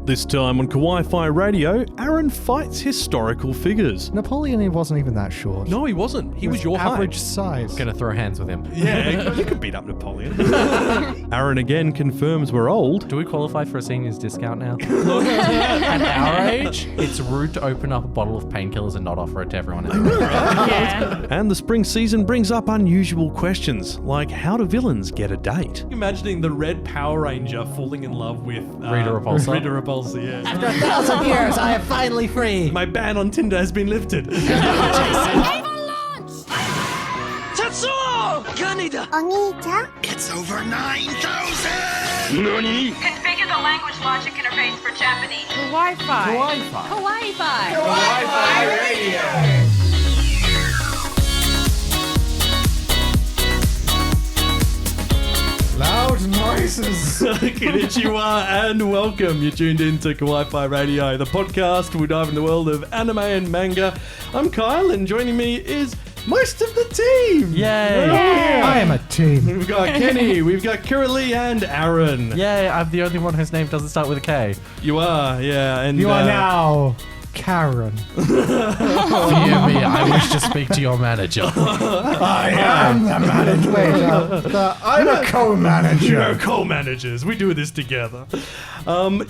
This time on Kawaii-Fi Radio, Aaron fights historical figures. Napoleon, he wasn't even that short. No, he wasn't. He was your average height. size. Gonna throw hands with him. Yeah, you could beat up Napoleon. Aaron again confirms we're old. Do we qualify for a seniors discount now? At our age, it's rude to open up a bottle of painkillers and not offer it to everyone else. Yeah. And the spring season brings up unusual questions, like how do villains get a date? Imagining the Red Power Ranger falling in love with Rita Repulsa. Rita Repulsa, yeah. After 1,000 years, I am finally free. My ban on Tinder has been lifted. It's over 9,000! NANI? Configure the language logic interface for Japanese. Kawaii-Fi. Kawaii-Fi. Kawaii-Fi Radio! Loud noises. Konnichiwa and welcome. You're tuned in to Kawaii-Fi Radio, the podcast where we dive in the world of anime and manga. I'm Kyle, and joining me is most of the team. Yay! I am a team. We've got Kenny, we've got Kiralee and Aaron. Yay, I'm the only one whose name doesn't start with a K. You are, yeah. And You are now Karen. Fear me, I wish to speak to your manager. I am the manager. Wait, I'm a co-manager. You're co-managers. We do this together.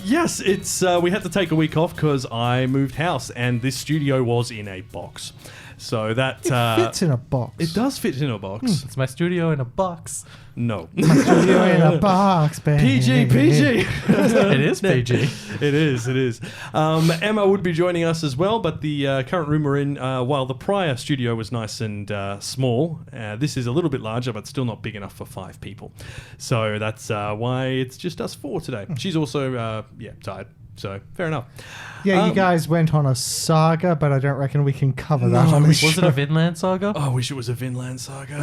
Yes, it's we had to take a week off because I moved house and this studio was in a box. So that Fits in a box. it does fit in a box. It's my studio in a box. No. Studio in a box, baby. PG. It is PG. It is. Emma would be joining us as well, but the current room we're in, while the prior studio was nice and small, this is a little bit larger, but still not big enough for 5 people. So that's why it's just us 4 today. She's also, tired. So fair enough. Yeah, you guys went on a saga, but I don't reckon we can cover that on this Was show. it a Vinland saga? Oh, I wish it was a Vinland saga.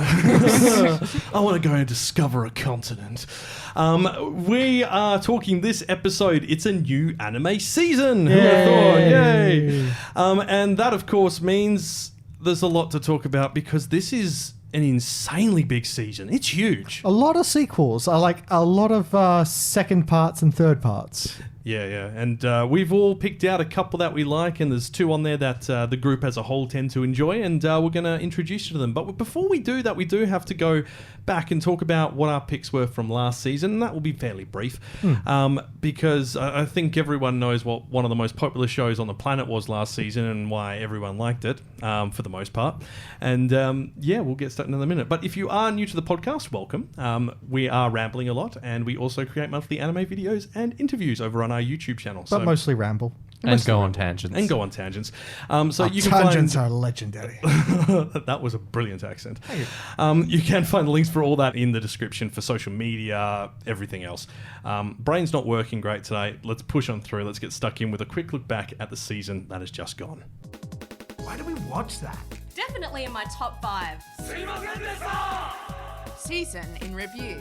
I want to go and discover a continent. We are talking this episode. It's a new anime season. Who would have thought? Yay! And that, of course, means there's a lot to talk about because this is an insanely big season. It's huge. A lot of sequels. I like a lot of second parts and third parts. Yeah. And we've all picked out a couple that we like, and there's 2 on there that the group as a whole tend to enjoy, and we're going to introduce you to them. But before we do that, we do have to go back and talk about what our picks were from last season, and that will be fairly brief, because I think everyone knows what one of the most popular shows on the planet was last season and why everyone liked it, for the most part. And we'll get started in a minute. But if you are new to the podcast, welcome. We are rambling a lot, and we also create monthly anime videos and interviews over on our YouTube channel. But mostly ramble. And go on tangents. So you can Tangents find are legendary. that was a brilliant accent. You can find the links for all that in the description for social media, everything else. Brain's not working great today. Let's push on through. Let's get stuck in with a quick look back at the season that has just gone. Why do we watch that? Definitely in my top 5. Season in review.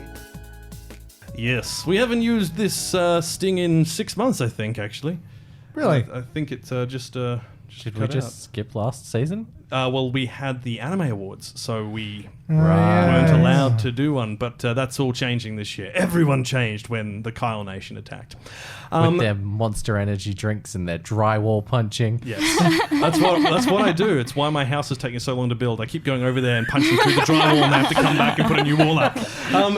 Yes, we haven't used this sting in 6 months, I think, actually. Really? I think it's just Did we just skip last season? well, we had the Anime Awards, so we Right. weren't allowed to do one, but that's all changing this year. Everyone changed when the Kyle Nation attacked. With their Monster Energy drinks and their drywall punching. Yes, that's what I do. It's why my house is taking so long to build. I keep going over there and punching through the drywall, and I have to come back and put a new wall up. No,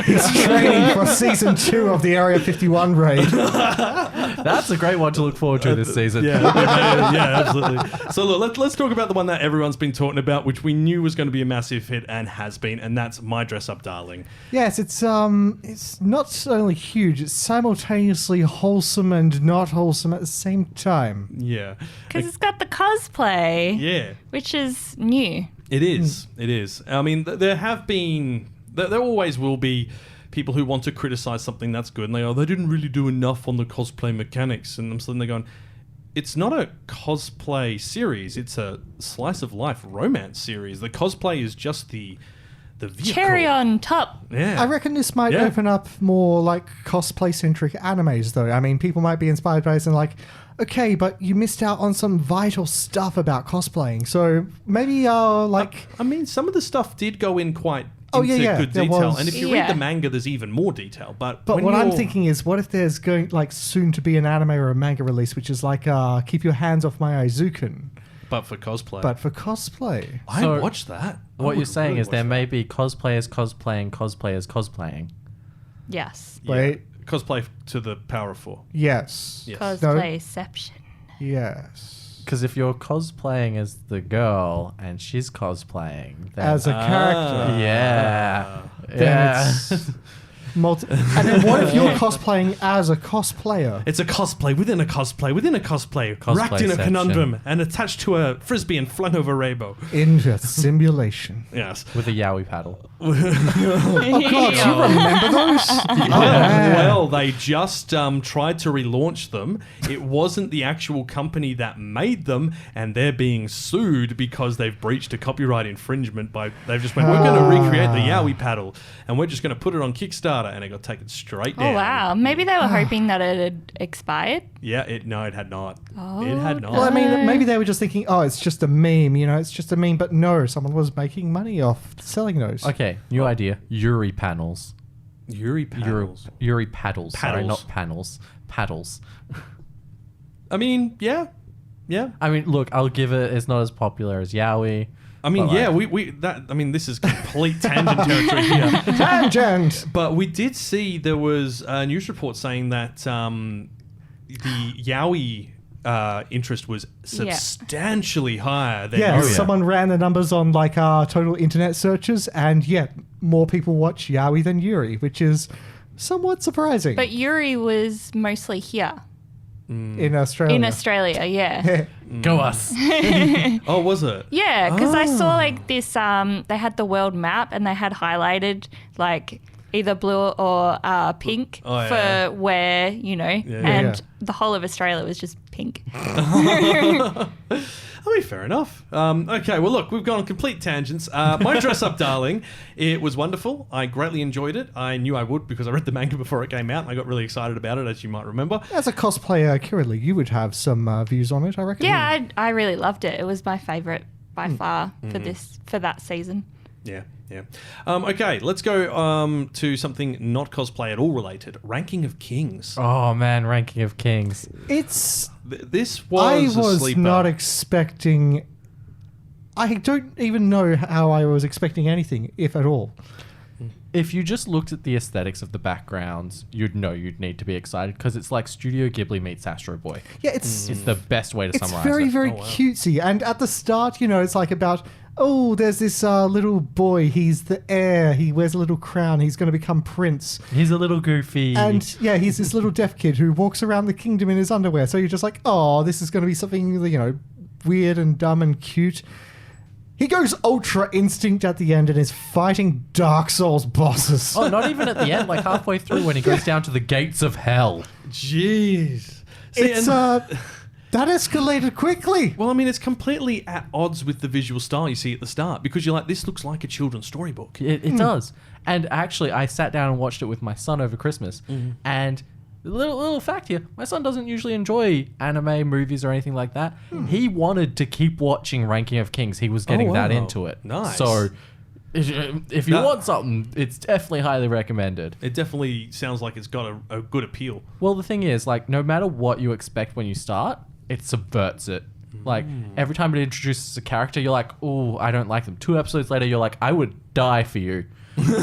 it's Training for season 2 of the Area 51 raid. That's a great one to look forward to this season. Yeah, absolutely. So look, let's talk about the one that everyone's been talking about, which we knew was going to be a massive hit and has been, and that's My Dress Up Darling. Yes, it's not only huge, it's simultaneously wholesome and not wholesome at the same time. Yeah, Because it's got the cosplay, yeah. which is new. It is. It is. I mean, there always will be people who want to criticize something that's good, and they didn't really do enough on the cosplay mechanics, and I'm suddenly going, it's not a cosplay series, it's a slice of life romance series. The cosplay is just the vehicle. Cherry on top. Yeah. I reckon this might open up more like cosplay-centric animes, though. I mean, people might be inspired by this and like, okay, but you missed out on some vital stuff about cosplaying. So maybe I mean, some of the stuff did go in quite Oh, yeah, into yeah, good there detail. was. And if you read Yeah. the manga, there's even more detail. But But when what I'm you're- thinking is, what if there's going like soon to be an anime or a manga release, which is like Keep Your Hands Off My Aizuken, but for cosplay, but for cosplay. I'd So, watch that. I What you're would saying really is there watch may that. be cosplayers cosplaying cosplayers cosplaying. Yes. Wait. Cosplay to the power of 4. Yes. Yes. Cosplayception. Yes. Because if you're cosplaying as the girl and she's cosplaying, then As a character. yeah, Then yeah. it's and then what if you're cosplaying as a cosplayer? It's a cosplay within a cosplay within a cosplay, wrapped in a Cosplayception. conundrum and attached to a frisbee and flung over a rainbow. Into simulation. Yes. With a yaoi paddle. Oh God, do you remember those? Oh, man. Well, they just tried to relaunch them. It wasn't the actual company that made them, and they're being sued because they've breached a copyright infringement by. They've just went, we're going to recreate the yaoi paddle, and we're just going to put it on Kickstarter, and it got taken straight down. Oh, wow. Maybe they were hoping that it had expired. Yeah, it had not. Oh, It had not. Well, I mean, maybe they were just thinking, oh, it's just a meme, it's just a meme. But no, someone was making money off selling those. Okay, new idea. Yuri panels. Yuri paddles. Yuri paddles. Sorry, Paddles. not panels. Paddles. I mean, yeah. I mean, look, I'll give it. It's not as popular as yaoi. I mean, But, yeah, like- this is complete tangent territory here. Tangent. But we did see there was a news report saying that the yaoi interest was substantially higher than Yeah, Yuri. someone ran the numbers on like total internet searches, and yet more people watch yaoi than Yuri, which is somewhat surprising. But Yuri was mostly here in Australia. in Australia, yeah. Go us. Oh, was it? Yeah, because I saw like this, they had the world map and they had highlighted like either blue or pink Oh, yeah. for where, and Yeah. the whole of Australia was just pink. I mean, fair enough. Okay, well, look, we've gone on complete tangents. My Dress Up Darling, it was wonderful. I greatly enjoyed it. I knew I would because I read the manga before it came out, and I got really excited about it, as you might remember. As a cosplayer, Kirili, you would have some views on it, I reckon. Yeah, I really loved it. It was my favourite by far for that season. Yeah. Okay, let's go to something not cosplay at all related. Ranking of Kings. Oh man, Ranking of Kings. It's. This I was a was sleeper. not expecting. I don't even know how I was expecting anything, if at all. If you just looked at the aesthetics of the backgrounds, you'd know you'd need to be excited because it's like Studio Ghibli meets Astro Boy. Yeah, it's It's the best way to it's summarize very it. very cutesy, and at the start, it's like about. Oh, there's this little boy. He's the heir. He wears a little crown. He's going to become prince. He's a little goofy. And yeah, he's this little deaf kid who walks around the kingdom in his underwear. So you're just like, oh, this is going to be something, weird and dumb and cute. He goes Ultra Instinct at the end and is fighting Dark Souls bosses. Oh, not even at the end, like halfway through when he goes down to the gates of hell. Jeez. See, It's and- that escalated quickly. well, I mean, it's completely at odds with the visual style you see at the start because you're like, this looks like a children's storybook. It does. And actually, I sat down and watched it with my son over Christmas. And little fact here, my son doesn't usually enjoy anime, movies, or anything like that. He wanted to keep watching Ranking of Kings. He was getting that wow. into it. Nice. So if you No. want something, it's definitely highly recommended. It definitely sounds like it's got a good appeal. Well, the thing is, like, no matter what you expect when you start, it subverts it. Like, every time it introduces a character, you're like, oh, I don't like them. 2 episodes later, you're like, I would die for you.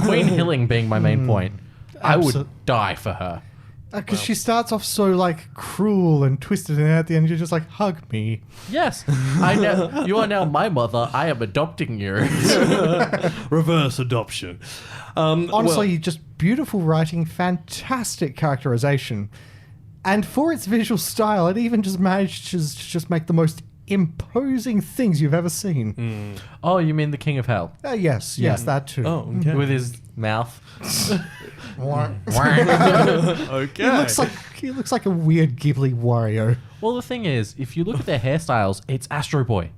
Queen Hilling being my main point. I would die for her. Because she starts off so cruel and twisted, and at the end you're just like, hug me. Yes, you are now my mother. I am adopting you. Reverse adoption. Honestly, just beautiful writing, fantastic characterization. And for its visual style, it even just manages to just make the most imposing things you've ever seen. Oh, you mean the King of Hell Yes, that too. Oh, okay. with his mouth? Okay. He looks like a weird Ghibli Wario. Well, the thing is, if you look at their hairstyles, it's Astro Boy.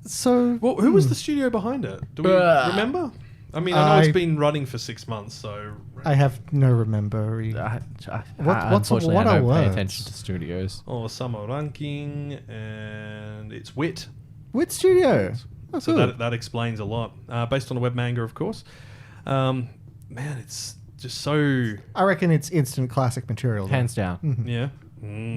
So Well, who was the studio behind it? Do we remember? I mean, I know it's been running for 6 months, so... I have no remember. Unfortunately, what I are don't pay words? attention to studios. Oh, Summer Ranking, and it's Wit. Which studio? So good. that explains a lot. Based on a web manga, of course. Man, it's just so... I reckon it's instant classic material. though. Hands down. Yeah.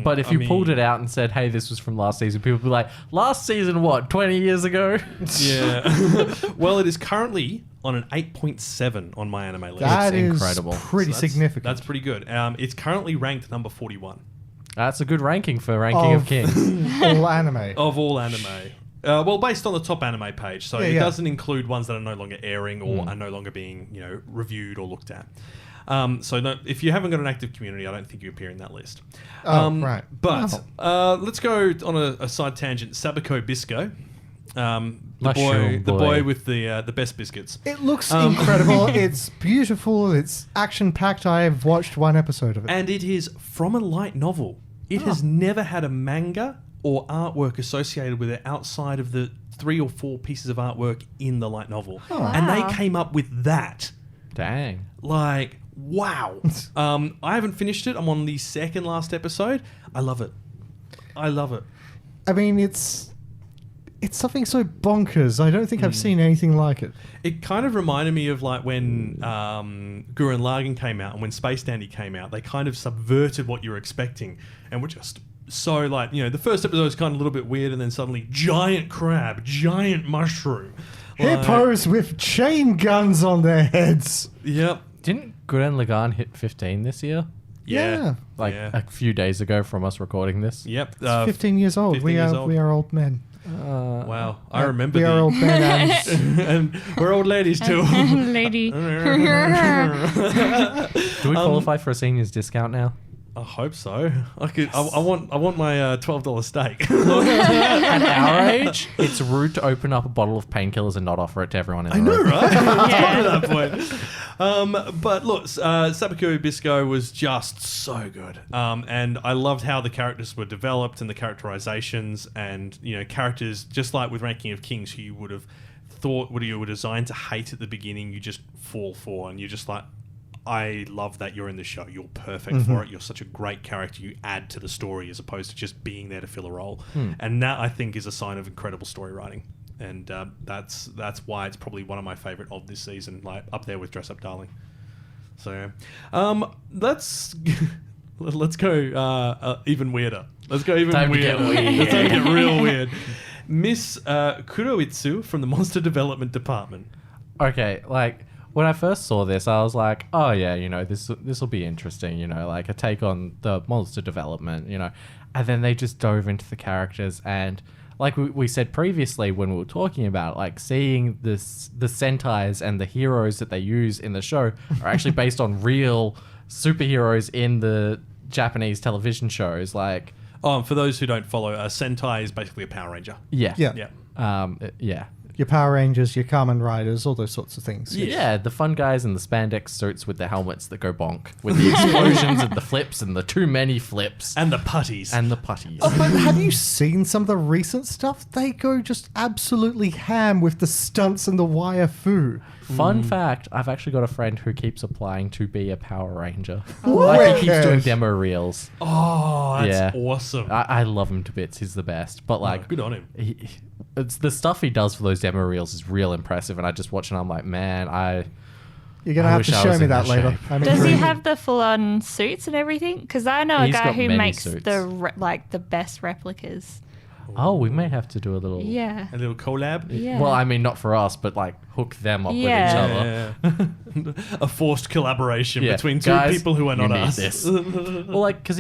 But if you pulled it out and said, hey, this was from last season, people would be like, last season, what, 20 years ago? Yeah. Well, it is currently on an 8.7 on my anime list. That is incredible. pretty significant. That's pretty good. It's currently ranked number 41 That's a good ranking for Ranking of Kings. all anime. of all anime. Well, based on the top anime page, so it yeah. doesn't include ones that are no longer airing or are no longer being, reviewed or looked at. So no, if you haven't got an active community, I don't think you appear in that list. Right. But let's go on a side tangent. Sabako Bisco, the Mushroom boy boy. with the best biscuits. It looks incredible. It's beautiful. It's action-packed. I've watched one episode of it. And it is from a light novel. It has never had a manga or artwork associated with it outside of the 3 or 4 pieces of artwork in the light novel. And Wow. they came up with that. Dang. Like, wow. I haven't finished it. I'm on the second last episode. I love it. I love it. I mean, it's something so bonkers. I don't think I've seen anything like it. It kind of reminded me of like when Gurren Lagann came out and when Space Dandy came out. They kind of subverted what you were expecting and were just so like, the first episode was kind of a little bit weird and then suddenly giant crab, giant mushroom. Hippos with chain guns on their heads. Yep. Didn't Gurren Lagann hit 15 this year? Yeah. Like Yeah. a few days ago from us recording this? Yep. 15 years old. 15 We years are old. we are old men. Wow. I remember We are old men. And and we're old ladies too. Lady. Do we qualify for a seniors discount now? I hope so. I want my $12 steak. At our age, it's rude to open up a bottle of painkillers and not offer it to everyone in the I know, room. right? Yeah. It's gotten to that point. But look, Sabako Bisco was just so good. And I loved how the characters were developed and the characterizations and, characters, just like with Ranking of Kings, who you would have thought you were designed to hate at the beginning, you just fall for. And you're just like, I love that you're in the show. You're perfect for it. You're such a great character. You add to the story as opposed to just being there to fill a role. And that, I think, is a sign of incredible story writing. And that's why it's probably one of my favorite of this season, like up there with Dress Up Darling. So let's go even weirder. Let's go even Time to weirder. get weird. Let's time to get real weird. Miss Kunoichi from the Monster Development Department. Okay, like when I first saw this, I was like, oh yeah, this will be interesting, like a take on the monster development, and then they just dove into the characters and like we said previously when we were talking about it, like seeing the Sentais and the heroes that they use in the show are actually based on real superheroes in the Japanese television shows, like For those who don't follow, Sentai is basically a Power Ranger. yeah. Yeah. Yeah. your Power Rangers, your Kamen Riders, all those sorts of things. Yeah, the fun guys in the spandex suits with the helmets that go bonk, with the explosions and the flips and the too many flips And the putties. and the putties. Oh, but have you seen some of the recent stuff? They go just absolutely ham with the stunts and the wire foo. Fun fact, I've actually got a friend who keeps applying to be a Power Ranger. What? Like he keeps doing demo reels. Oh, that's Yeah. awesome. I love him to bits. He's the best. But like, good on him. It's the stuff he does for those demo reels is real impressive. And I just watch and I'm like, man, You're going to I have wish to I show was me in that that later. shape. I'm Does he intrigued. have the full-on suits and everything? Because I know a He's guy got who many makes suits. the best replicas. oh, we may have to do a little. Yeah. A little collab. Yeah. Well, I mean, not for us, but like hook them up Yeah. with each other. A forced collaboration Yeah. between two Guys, people who are not you need us. this. Well, like, because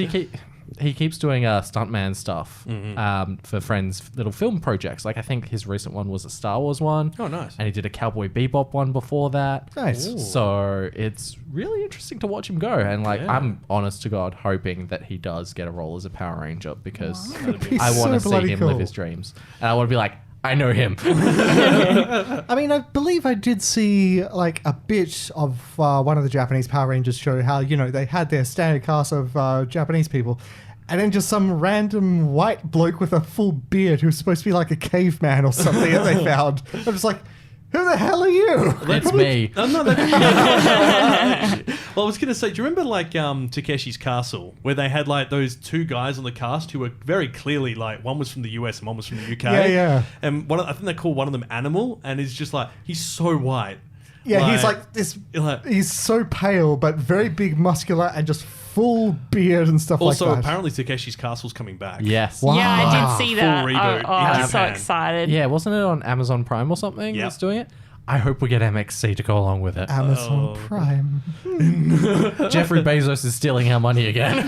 he keeps doing stuntman stuff for friends' little film projects. Like, I think his recent one was a Star Wars one. Oh, nice. And he did a Cowboy Bebop one before that. Nice. Ooh. So it's really interesting to watch him go. And like, Yeah. I'm honest to God hoping that he does get a role as a Power Ranger because He's I want to so see bloody him cool. live his dreams. And I want to be like, I know him. I mean, I believe I did see like a bit of one of the Japanese Power Rangers show how, they had their standard cast of Japanese people. And then just some random white bloke with a full beard who's supposed to be like a caveman or something that they found. I'm just like, Who the hell are you? It's me. Oh, no, well, I was going to say, do you remember like Takeshi's Castle, where they had like those two guys on the cast who were very clearly like one was from the US and one was from the UK. Yeah. And I think they call one of them Animal, and he's just like he's so white. Yeah, he's like this. He's so pale, but very big, muscular, and just full beard and stuff like that. Also, apparently Takeshi's Castle's coming back. Yes. Wow. Yeah, I did see that. Full reboot in I'm so Japan. excited. Yeah, wasn't it on Amazon Prime or something Yep. that's doing it? I hope we get MXC to go along with it. Amazon Prime. Jeffrey Bezos is stealing our money again.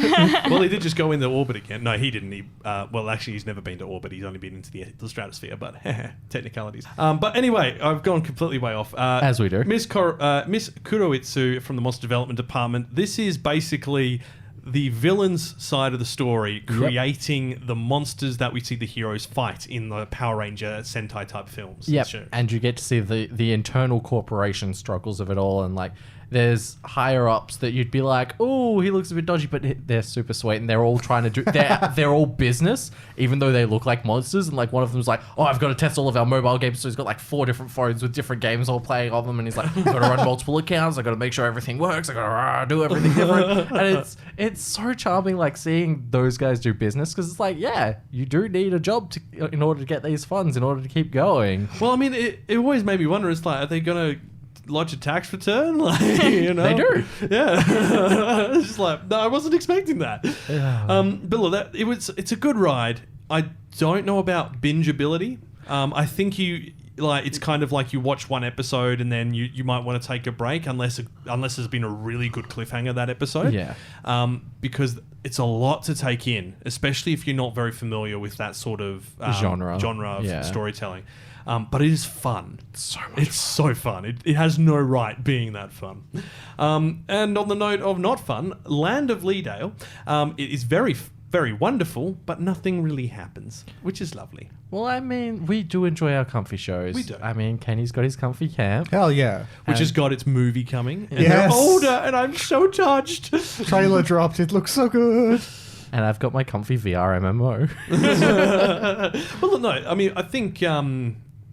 Well, he did just go into orbit again. No, he didn't. Well, actually, he's never been to orbit. He's only been into the stratosphere, but technicalities. But anyway, I've gone completely way off. As we do. Miss Kunoichi from the Monster Development Department. This is basically the villain's side of the story, creating the monsters that we see the heroes fight in the Power Ranger Sentai type films. Yep. Sure. And you get to see the internal corporation struggles of it all, and like there's higher ups that you'd be like, oh, he looks a bit dodgy, but they're super sweet, and they're all trying to do they're all business, even though they look like monsters. And like one of them's like, oh, I've got to test all of our mobile games, so he's got like 4 different phones with different games all playing on them, and he's like, I've got to run multiple accounts, I've got to make sure everything works, I've got to do everything different. And it's so charming, like seeing those guys do business, because it's like, yeah, you do need a job in order to get these funds, in order to keep going. Well, I mean, it always made me wonder. It's like, are they gonna lodge a tax return? Like, you know, They do. Yeah. It's just like, no, I wasn't expecting that. But look, it's a good ride. I don't know about bingeability. I think it's kind of like you watch one episode and then you might want to take a break unless there's been a really good cliffhanger that episode. Yeah. Because it's a lot to take in, especially if you're not very familiar with that sort of genre of storytelling. But it is fun. It's so fun. It has no right being that fun. And on the note of not fun, Land of Leedale, it is very, very wonderful, but nothing really happens, which is lovely. Well, I mean, we do enjoy our comfy shows. We do. I mean, Kenny's got his comfy camp. Hell yeah. Which has got its movie coming. And Yes. they're older, and I'm so touched. Trailer dropped. It looks so good. And I've got my comfy VR MMO. Well, no, I mean, I think...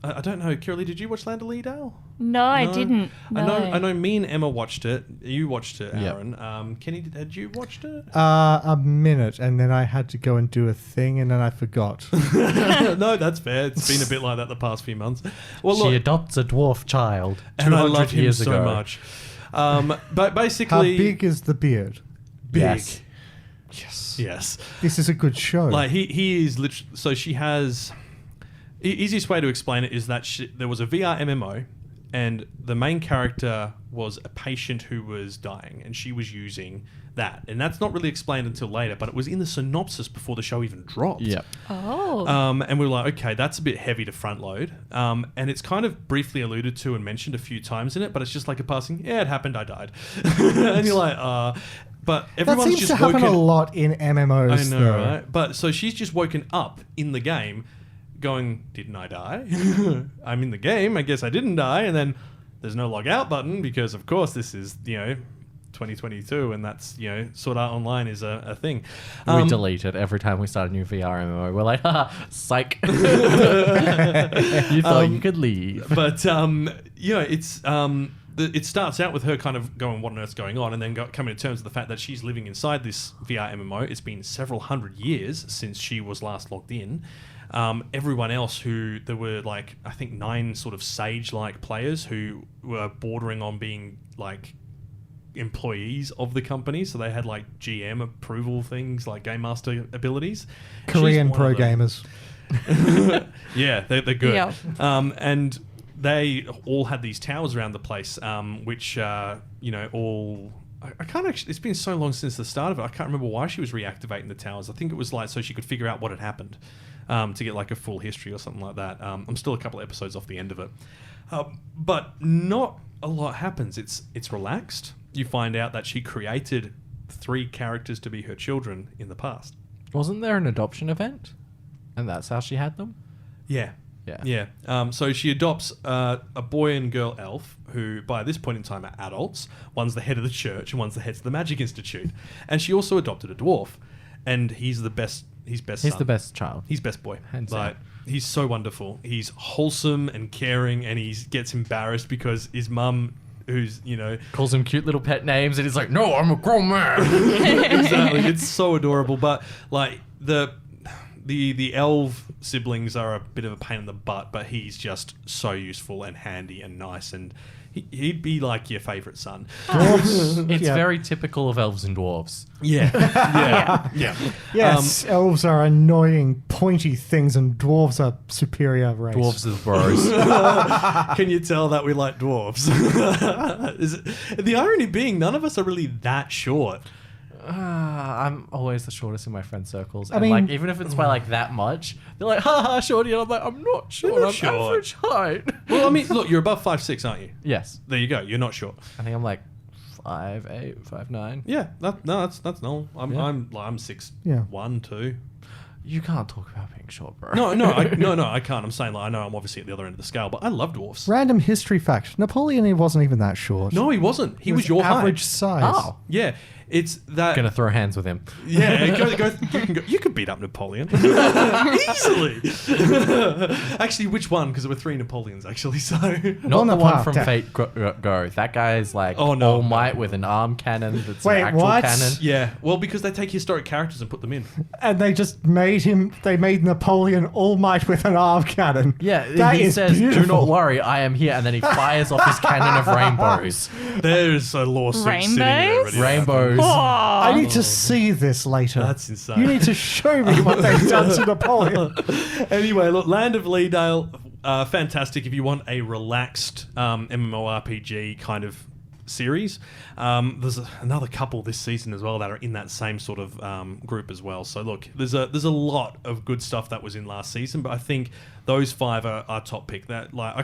I don't know, Kiralee, did you watch Land of Leedale? No, I didn't. No. I know. Me and Emma watched it. You watched it, Yep. Aaron. Kenny, had you watched it? A minute, and then I had to go and do a thing, and then I forgot. No, that's fair. It's been a bit like that the past few months. Well, She look, adopts a dwarf child. and I 200 love him years so ago. much. But How basically, big is the beard? big. Yes. Yes. This is a good show. Like he is literally. So she has. Easiest way to explain it is that there was a VR MMO, and the main character was a patient who was dying, and she was using that. And that's not really explained until later, but it was in the synopsis before the show even dropped. Yep. Oh. And we were like, okay, that's a bit heavy to front load. And it's kind of briefly alluded to and mentioned a few times in it, but it's just like a passing, yeah, it happened, I died. And you're like, but that everyone's seems just to happen woken a lot in MMOs. I know, though. right? But so she's just woken up in the game going, didn't I die? I'm in the game, I guess I didn't die. And then there's no log out button because, of course, this is, 2022, and that's, Sword Art Online is a thing. We delete it every time we start a new VR MMO. We're like, haha, psych. You thought you could leave. But, it's... it starts out with her kind of going, what on earth's going on? And then coming to terms with the fact that she's living inside this VR MMO. It's been several hundred years since she was last logged in. Everyone else there were like, I think 9 sort of sage-like players who were bordering on being like employees of the company. So they had like GM approval things, like Game Master abilities. Korean She's one pro of them. gamers. Yeah, they're good. Yeah. And they all had these towers around the place, which, all... I can't actually... It's been so long since the start of it, I can't remember why she was reactivating the towers. I think it was like so she could figure out what had happened, to get like a full history or something like that. I'm still a couple of episodes off the end of it. But not a lot happens. It's relaxed. You find out that she created 3 characters to be her children in the past. Wasn't there an adoption event? And that's how she had them? Yeah. Yeah. So she adopts a boy and girl elf who, by this point in time, are adults. One's the head of the church and one's the head of the Magic Institute. And she also adopted a dwarf. And he's the best He's best. He's son. the best child. He's best boy. Hands Like down. he's so wonderful. He's wholesome and caring, and he gets embarrassed because his mum, who's Calls him cute little pet names, and he's like, "No, I'm a grown man." exactly. It's so adorable, but like the elf siblings are a bit of a pain in the butt, but he's just so useful and handy and nice, and he'd be like your favorite son. It's Yeah. very typical of elves and dwarves. Yeah. Yes, elves are annoying, pointy things, and dwarves are superior race. Dwarves are bros. Can you tell that we like dwarves? The irony being, none of us are really that short. I'm always the shortest in my friend circles. I And mean- like, even if it's by like that much, they're like, "Ha shorty," and I'm like, "I'm not short. not I'm short." average height." Well, I mean, look, you're above 5'6", aren't you? Yes, There you go. You're not short. I think I'm like 5'8", 5'9". Yeah, that's normal. I'm Yeah. I'm 6'1", Yeah. 2". You can't talk about being short, bro. No, I can't. I'm saying like I know I'm obviously at the other end of the scale, but I love dwarfs. Random history fact: Napoleon, he wasn't even that short. No, he wasn't. He was your average height. size. Oh, Yeah, it's that. gonna throw hands with him. Yeah, you could beat up Napoleon easily. Actually, which one? Because there were 3 Napoleons actually. So Not the one Bonaparte. from Fate Go. That guy's like Oh, no, All no, Might no. with an arm cannon that's Wait, an actual what? cannon. yeah, well, because they take historic characters and put them in. And they just made Napoleon All Might with an arm cannon. Yeah, That he is says, beautiful. "Do not worry, I am here," and then he fires off his cannon of rainbows. There's a lawsuit sitting there. Rainbows? ready to happen. Rainbows. I need to see this later. That's insane. You need to show me what they've done to Napoleon. Anyway, look, Land of Leedale, fantastic if you want a relaxed MMORPG kind of series. There's another couple this season as well that are in that same sort of group as well. So look, there's a lot of good stuff that was in last season, but I think those 5 are top pick. That like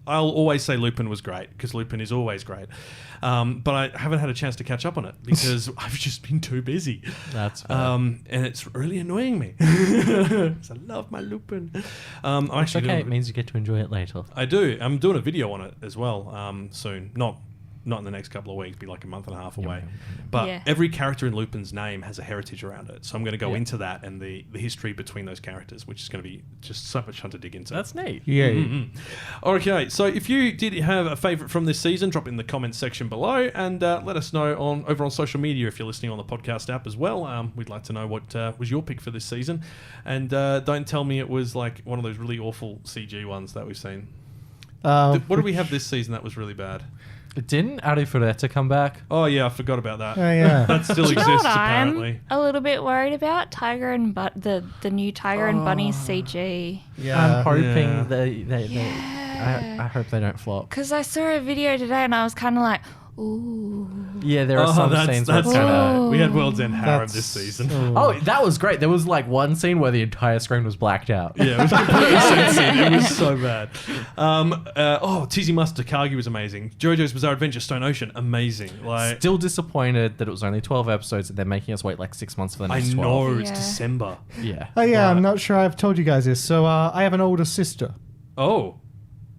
I'll always say Lupin was great because Lupin is always great. But I haven't had a chance to catch up on it because I've just been too busy. That's fair. and it's really annoying me. 'Cause I love my Lupin. I'm It's actually okay. doing- It means you get to enjoy it later. I do. I'm doing a video on it as well soon. Not in the next couple of weeks, be like a month and a half away. But Yeah. every character in Lupin's name has a heritage around it. So I'm going to go Yeah. into that and the history between those characters, which is going to be just so much fun to dig into. That's neat. Yeah. Okay, so if you did have a favourite from this season, drop it in the comments section below and let us know over on social media if you're listening on the podcast app as well. We'd like to know what was your pick for this season. And don't tell me it was like one of those really awful CG ones that we've seen. What do we have this season that was really bad? Didn't Arifureta come back? Oh yeah, I forgot about that. Oh, yeah. That still Do you know exists what apparently. I'm a little bit worried about? Tiger and the new Tiger and Bunny CG. Yeah. I'm hoping Yeah. I hope they don't flop. Because I saw a video today and I was kind of like, ooh. Yeah, there are some scenes where that's it's kind of. we had World's End harem That's- this season. Oh, that was great. There was like one scene where the entire screen was blacked out. Yeah, it was completely censored. It was so bad. Tizzy Must Takagi was amazing. JoJo's Bizarre Adventure Stone Ocean, amazing. Like Still disappointed that it was only 12 episodes and they're making us wait like 6 months for the I next 12. know it's Yeah. December. Yeah. Oh, yeah, I'm Right. not sure I've told you guys this. So I have an older sister. Oh,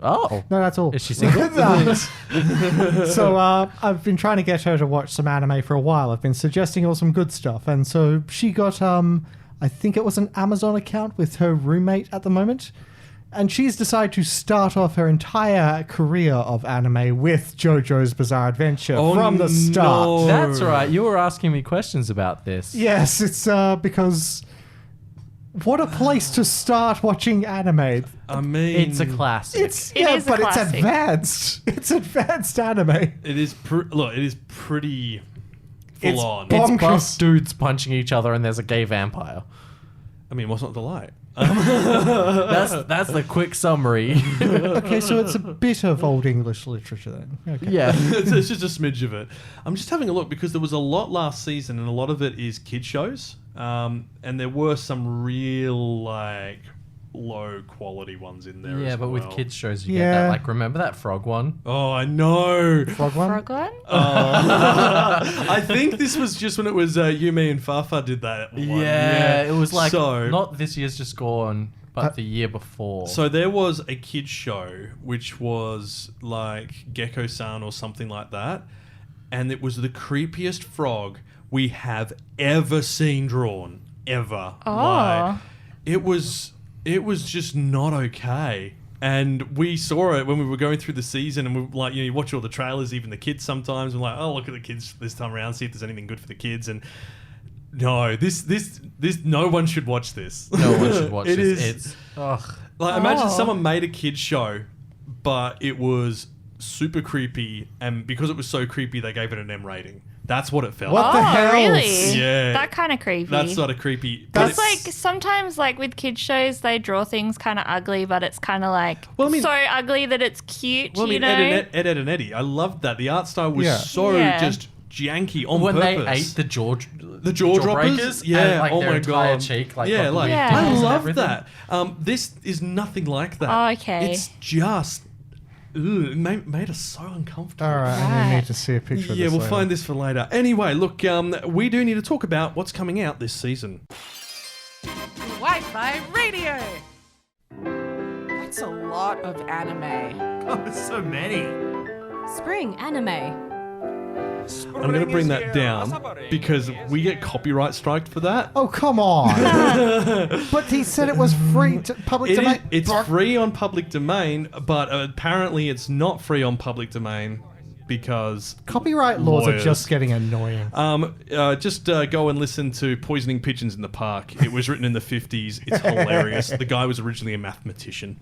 Oh. No, that's all. Is she single? No. So I've been trying to get her to watch some anime for a while. I've been suggesting her some good stuff. And so she got, I think it was an Amazon account with her roommate at the moment. And she's decided to start off her entire career of anime with JoJo's Bizarre Adventure Oh, from the start. no. That's right. You were asking me questions about this. Yes, it's because what a place to start watching anime. I mean, It's a classic. It's It is a but it's classic. advanced. It's advanced anime. it is. It is pretty full It's on. bon- It's bonkers. buff dudes punching each other and there's a gay vampire. I mean, what's not to like? That's the quick summary. Okay, so it's a bit of old English literature then. Okay. Yeah. It's just a smidge of it. I'm just having a look because there was a lot last season, and a lot of it is kid shows. And there were some real like low quality ones in there. Yeah, as but with well. kids shows you get Yeah. that. Like, remember that frog one? Oh, I know. Frog one? Frog one? I think this was just when it was Yume and Fafa did that one. It was like So- not this year's just gone, but the year before. So there was a kid show which was like Gecko-san or something like that, and it was the creepiest frog we have ever seen drawn. ever. Oh. Like, it was just not okay. And we saw it when we were going through the season, and we like, you watch all the trailers, even the kids sometimes, and like, oh, look at the kids this time around, see if there's anything good for the kids. And no, this no one should watch this. No one should watch It this. is- It's ugh. Like, imagine someone made a kids show, but it was super creepy, and because it was so creepy, they gave it an M rating. That's what it felt What like. the Oh, hell? really? Yeah. That kind of creepy. That's sort of creepy. That's But like it's- sometimes, like with kids shows, they draw things kind of ugly, but it's kind of like Well, I mean- so ugly that it's cute. Well, I mean, you know? Ed, and Eddie. I loved that. The art style was Yeah. so Yeah. just janky on When purpose. they ate the jaw droppers, and, like, oh their my entire god, cheek, like, yeah, got the like weird Yeah. I tentacles and love everything. that. This is nothing like that. Oh, okay. It's just it made us so uncomfortable. All right, I Right. need to see a picture of Yeah, this we'll later. find this for later. Anyway, look, we do need to talk about what's coming out this season. Wi-Fi radio. That's a lot of anime. Oh, so many. Spring anime. I'm going to bring that down because we get copyright striked for that. Oh, come on. But he said it was free to public domain. It's free on public domain, but apparently it's not free on public domain because Copyright laws are lawyers. just getting annoying. Just go and listen to Poisoning Pigeons in the Park. It was written in the 50s. It's hilarious. The guy was originally a mathematician.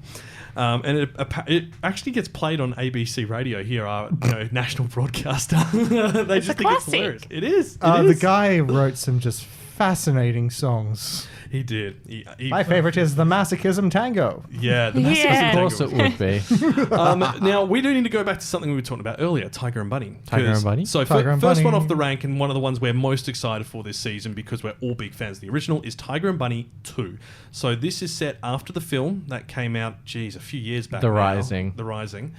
And it actually gets played on ABC Radio here, our national broadcaster. They just think it's classic. hilarious. It is. It The is. guy wrote some just fascinating songs. He did. He, My favorite is the Masochism Tango. Yeah, the Yeah. Of course it would be. Now, we do need to go back to something we were talking about earlier, Tiger and Bunny. Tiger and Bunny? So, Tiger and first one Bunny. off the rank, and one of the ones we're most excited for this season because we're all big fans of the original, is Tiger and Bunny 2. So, this is set after the film that came out, a few years back The now. Rising. The Rising.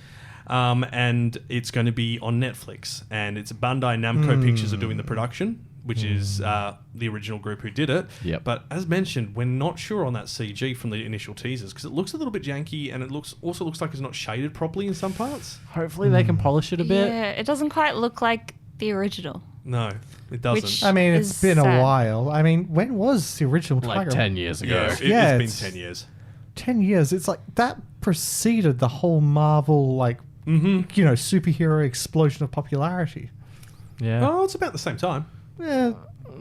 And it's going to be on Netflix. And it's Bandai Namco Pictures are doing the production, which is the original group who did it. Yep. But as mentioned, we're not sure on that CG from the initial teasers because it looks a little bit janky and it also looks like it's not shaded properly in some parts. Hopefully they can polish it a bit. Yeah, it doesn't quite look like the original. No, it doesn't. Which- I mean, Is it's been a sad. while. I mean, when was the original Like Tiger? 10 years ago. yeah, Yeah, it's it's- been 10 years. 10 years. It's like that preceded the whole Marvel, superhero explosion of popularity. Yeah. Oh, it's about the same time Yeah.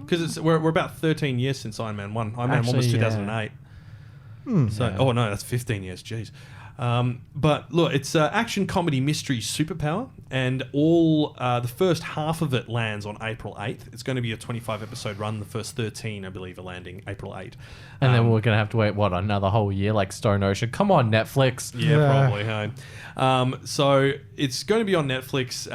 because we're about 13 years since Iron Man 1. Iron Man 1 was Actually, yeah. 2008. So, Yeah. oh no, that's 15 years. Jeez. But look, it's action comedy mystery superpower, and all the first half of it lands on April 8th. It's going to be a 25 episode run. The first 13, I believe, are landing April 8th. And then we're going to have to wait, another whole year like Stone Ocean? Come on, Netflix. Yeah, Yeah. probably. Hey. So it's going to be on Netflix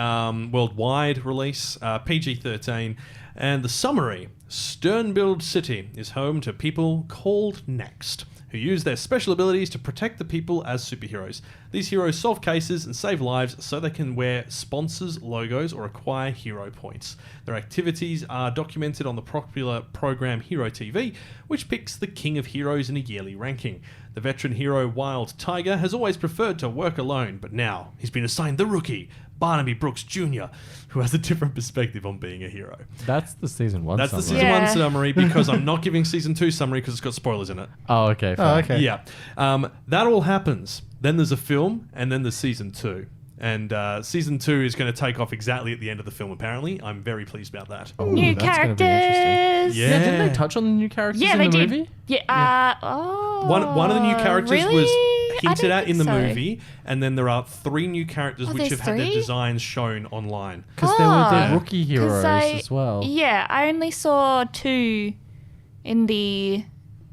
worldwide release, PG-13, and the summary: Sternbild City is home to people called Next, who use their special abilities to protect the people as superheroes. These heroes solve cases and save lives so they can wear sponsors' logos or acquire hero points. Their activities are documented on the popular program Hero TV, which picks the king of heroes in a yearly ranking. The veteran hero Wild Tiger has always preferred to work alone, but now he's been assigned the rookie, Barnaby Brooks Jr., who has a different perspective on being a hero. That's the season 1 That's the summary. season Yeah. 1 summary because I'm not giving season 2 summary because it's got spoilers in it. Oh, okay. Oh, Fine. okay. Yeah. That all happens. Then there's a film, and then there's season 2. And season 2 is going to take off exactly at the end of the film, apparently. I'm very pleased about that. Ooh, New that's gonna be interesting. characters. Yeah. Yeah, didn't they touch on the new characters Yeah, in they the did. movie? Yeah. One of the new characters really? was I hinted didn't at in the think so. movie, and then there are 3 new characters Oh, which have there's had their 3? designs shown online. Because there were Oh. the rookie 'Cause heroes I- as well. Yeah, I only saw 2 in the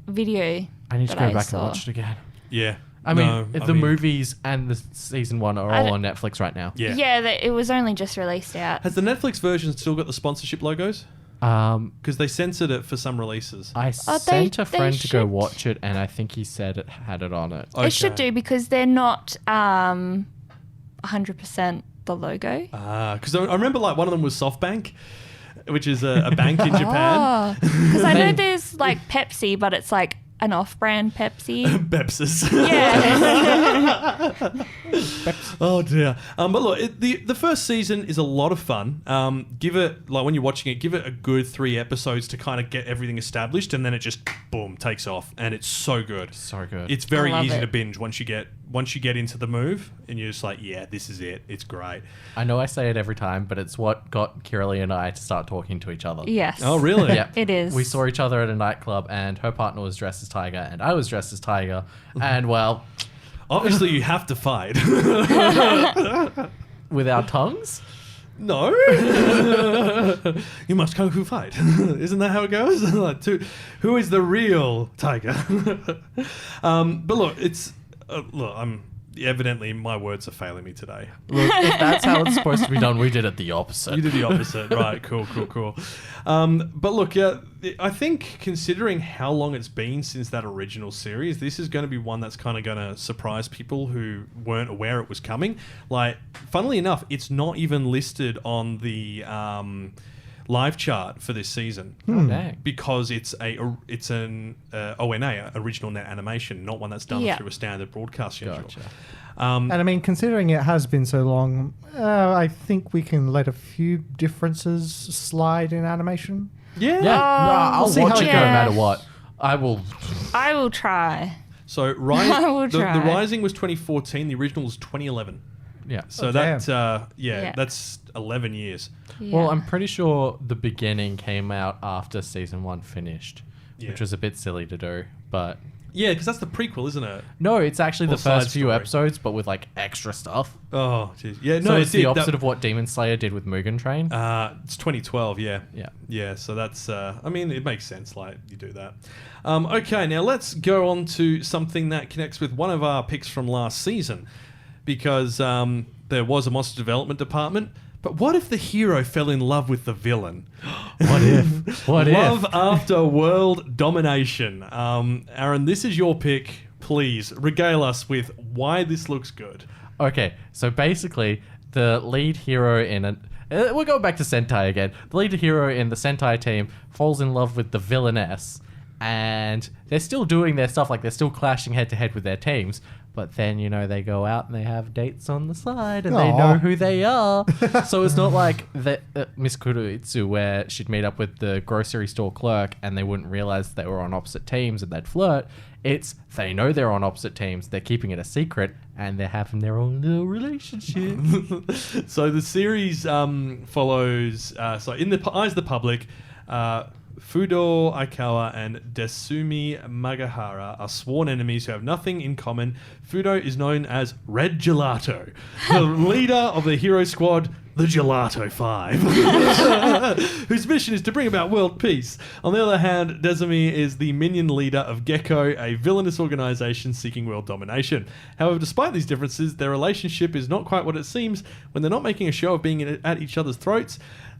video. I need to that go I back saw. and watch it again. Yeah. I mean, the movies and the season 1 are I all don't- on Netflix right now. Yeah. Yeah, it was only just released out. Has the Netflix version still got the sponsorship logos? Because they censored it for some releases. I Oh, sent a they friend to go should. watch it, and I think he said it had it on it. Okay. It should do because they're not 100% the logo. Because I remember like one of them was SoftBank, which is a bank in Japan. Because I know They- there's like Pepsi, but it's like an off-brand Pepsi. Bepsis. Yeah. Oh dear. But look, the first season is a lot of fun. Give it, like when you're watching it, give it a good 3 episodes to kind of get everything established, and then it just boom takes off, and it's so good. So good. It's very I love easy it. to binge once you get into the move, and you're just like, yeah, this is it. It's great. I know I say it every time, but it's what got Kiralee and I to start talking to each other. Yes. Oh really? Yeah. It is. We saw each other at a nightclub, and her partner was dressed as Tiger, and I was dressed as Tiger, and well, Obviously, you have to fight. with our tongues. No. You must kung fu fight. Isn't that how it goes? Like, who is the real tiger? But look, evidently my words are failing me today. Look, if that's how it's supposed to be done, we did it the opposite. You did the opposite. Right, cool. But look, yeah, I think considering how long it's been since that original series, this is going to be one that's kind of going to surprise people who weren't aware it was coming. Like, funnily enough, it's not even listed on the live chart for this season. Dang. Because it's an ONA, original net animation, not one that's done Yeah. through a standard broadcast schedule. Gotcha. And I mean, considering it has been so long, I think we can let a few differences slide in animation. Yeah. Yeah, no, I'll see watch how it it no goes. matter what. I will. I will try. So I will the try. Rising was 2014. The original was 2011. Yeah. So Oh, Yeah. that's 11 years. Yeah. Well, I'm pretty sure the beginning came out after season 1 finished, Yeah. which was a bit silly to do. But Yeah, because that's the prequel, isn't it? no, it's actually Or the side first few story. episodes, but with like extra stuff. Oh, jeez. Yeah, So no, it's the opposite of what Demon Slayer did with Mugen Train. It's 2012. Yeah. Yeah. Yeah. So that's. I mean, it makes sense. Like you do that. Okay, now let's go on to something that connects with one of our picks from last season, because there was a monster development department. But what if the hero fell in love with the villain? What if? What Love if? after world domination. Aaron, this is your pick. Please regale us with why this looks good. Okay, so basically, the lead hero in a... we'll go back to Sentai again. The lead hero in the Sentai team falls in love with the villainess, and they're still doing their stuff, like they're still clashing head-to-head with their teams, but then, you know, they go out and they have dates on the side, and they Aw. know who they are. So it's not like Miss Kunoichi, where she'd meet up with the grocery store clerk and they wouldn't realize they were on opposite teams and they'd flirt. It's they know they're on opposite teams, they're keeping it a secret, and they're having their own little relationship. So the series follows. So in the eyes of the public, Fudo Aikawa and Desumi Magahara are sworn enemies who have nothing in common. Fudo is known as Red Gelato, the leader of the hero squad, the Gelato 5, whose mission is to bring about world peace. On the other hand, Desumi is the minion leader of Gecko, a villainous organization seeking world domination. However, despite these differences, their relationship is not quite what it seems. When they're not making a show of being at each other's throats,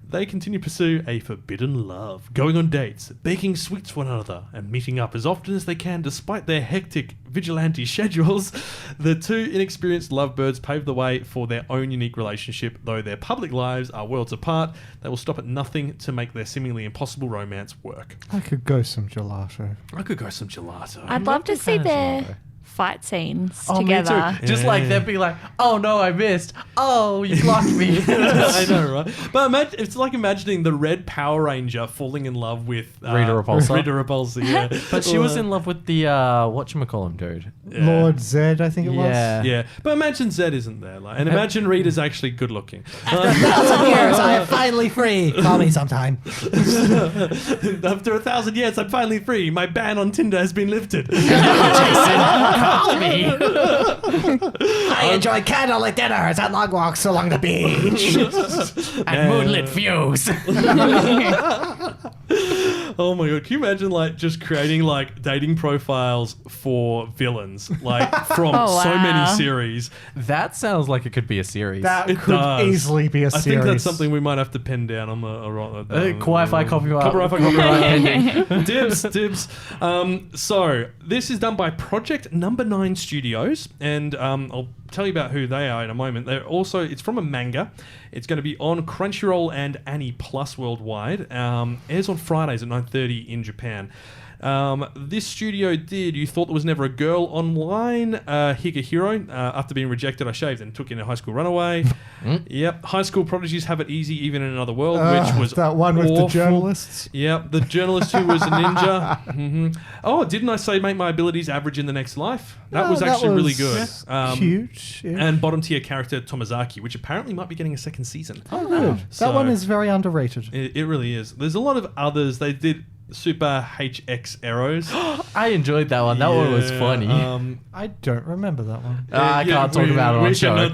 they continue to pursue a forbidden love, going on dates, baking sweets for one another, and meeting up as often as they can despite their hectic vigilante schedules. The two inexperienced lovebirds pave the way for their own unique relationship. Though their public lives are worlds apart, they will stop at nothing to make their seemingly impossible romance work. I could go some gelato. I could go some gelato. I'd love to big see fan of their Gelato. fight scenes Oh, together. me too. Just like they'd be like, "Oh no, I missed. Oh, you blocked me." I know, right? But it's like imagining the Red Power Ranger falling in love with Rita Repulsa. Rita Repulsa, yeah. But she was in love with the whatchamacallem dude. Yeah. Lord Zed, I think it was. Yeah. Yeah, but imagine Zed isn't there, like, and imagine Rita's actually good looking. Years, I am finally free. Call me sometime. After 1,000 years, I'm finally free. My ban on Tinder has been lifted. Call me. I enjoy candlelit dinners and long walks along the beach. And moonlit views. Oh my god, can you imagine like just creating like dating profiles for villains, like from Oh, so many wow. series? That sounds like it could be a series. That It could does. easily be a I series. think that's something we might have to pen down on the Kawaii-Fi copyright. Copyright pending. Dibs. So this is done by Project Number 9 Studios, and I'll tell you about who they are in a moment. It's from a manga. It's going to be on Crunchyroll and Annie Plus worldwide. Airs on Fridays at 9:30 in Japan. This studio did You Thought There Was Never a Girl Online, Higahiro. After being rejected, I shaved and took in a high school runaway. Yep. High School Prodigies Have It Easy Even in Another World, which was that one with the awful. journalists. Yep, the journalist who was a ninja. Oh, didn't I say make my abilities average in the next life? That was actually really good. Cute. Yeah. And bottom tier character Tomodachi, which apparently might be getting a second season. Oh, good. So- That one is very underrated. It really is. There's a lot of others. They did Super HX Arrows. I enjoyed that one. That one was funny. I don't remember that one. I can't talk about it on show.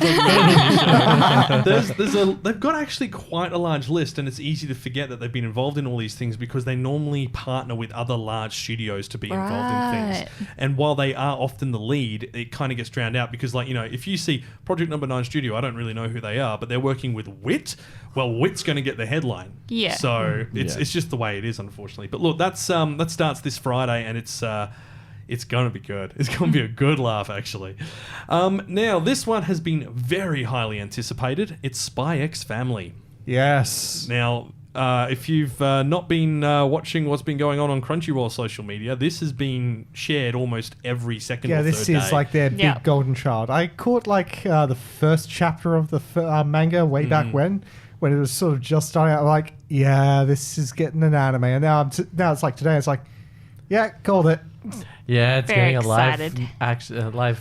They've got actually quite a large list, and it's easy to forget that they've been involved in all these things because they normally partner with other large studios to be involved in things. And while they are often the lead, it kind of gets drowned out because, like, you know, if you see Project Number 9 Studio, I don't really know who they are, but they're working with Wit. Well, Wit's going to get the headline. Yeah. So it's just the way it is, unfortunately. But look, that starts this Friday, and it's going to be good. It's going to be a good laugh, actually. Now, this one has been very highly anticipated. It's Spy X Family. Yes. Now, if you've not been watching what's been going on Crunchyroll social media, this has been shared almost every second or third day. This is like their big golden child. I caught like the first chapter of the manga way back when it was sort of just starting out. Like, yeah, this is getting an anime, and now it's like today. It's like, yeah, called it. Yeah, it's Very getting a live excited. action, live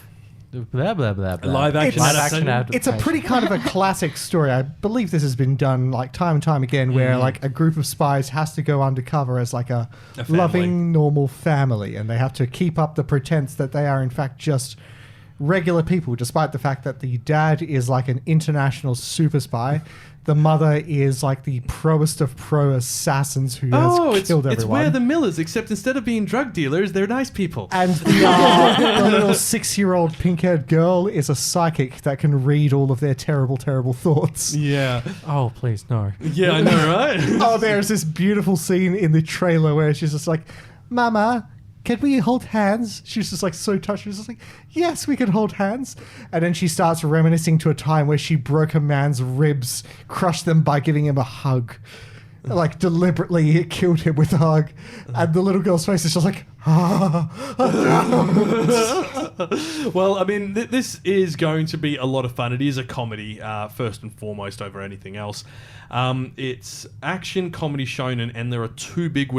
blah blah blah blah. Live action adaptation. It's a pretty kind of a classic story. I believe this has been done like time and time again, where like a group of spies has to go undercover as like a family. loving, normal family, and they have to keep up the pretense that they are in fact just regular people, despite the fact that the dad is like an international super spy. The mother is like the proest of pro assassins who has killed everyone. It's Where the Millers, except instead of being drug dealers, they're nice people. And the little 6-year-old pink-haired girl is a psychic that can read all of their terrible, terrible thoughts. Yeah. Oh, please no. Yeah, I know, right? Oh, there's this beautiful scene in the trailer where she's just like, Mama, can we hold hands? She's just like so touched. She's just like, yes, we can hold hands. And then she starts reminiscing to a time where she broke a man's ribs, crushed them by giving him a hug. Like deliberately killed him with a hug. And the little girl's face is just like, Well, I mean, this is going to be a lot of fun. It is a comedy, first and foremost, over anything else. It's action, comedy, shonen, and there are two big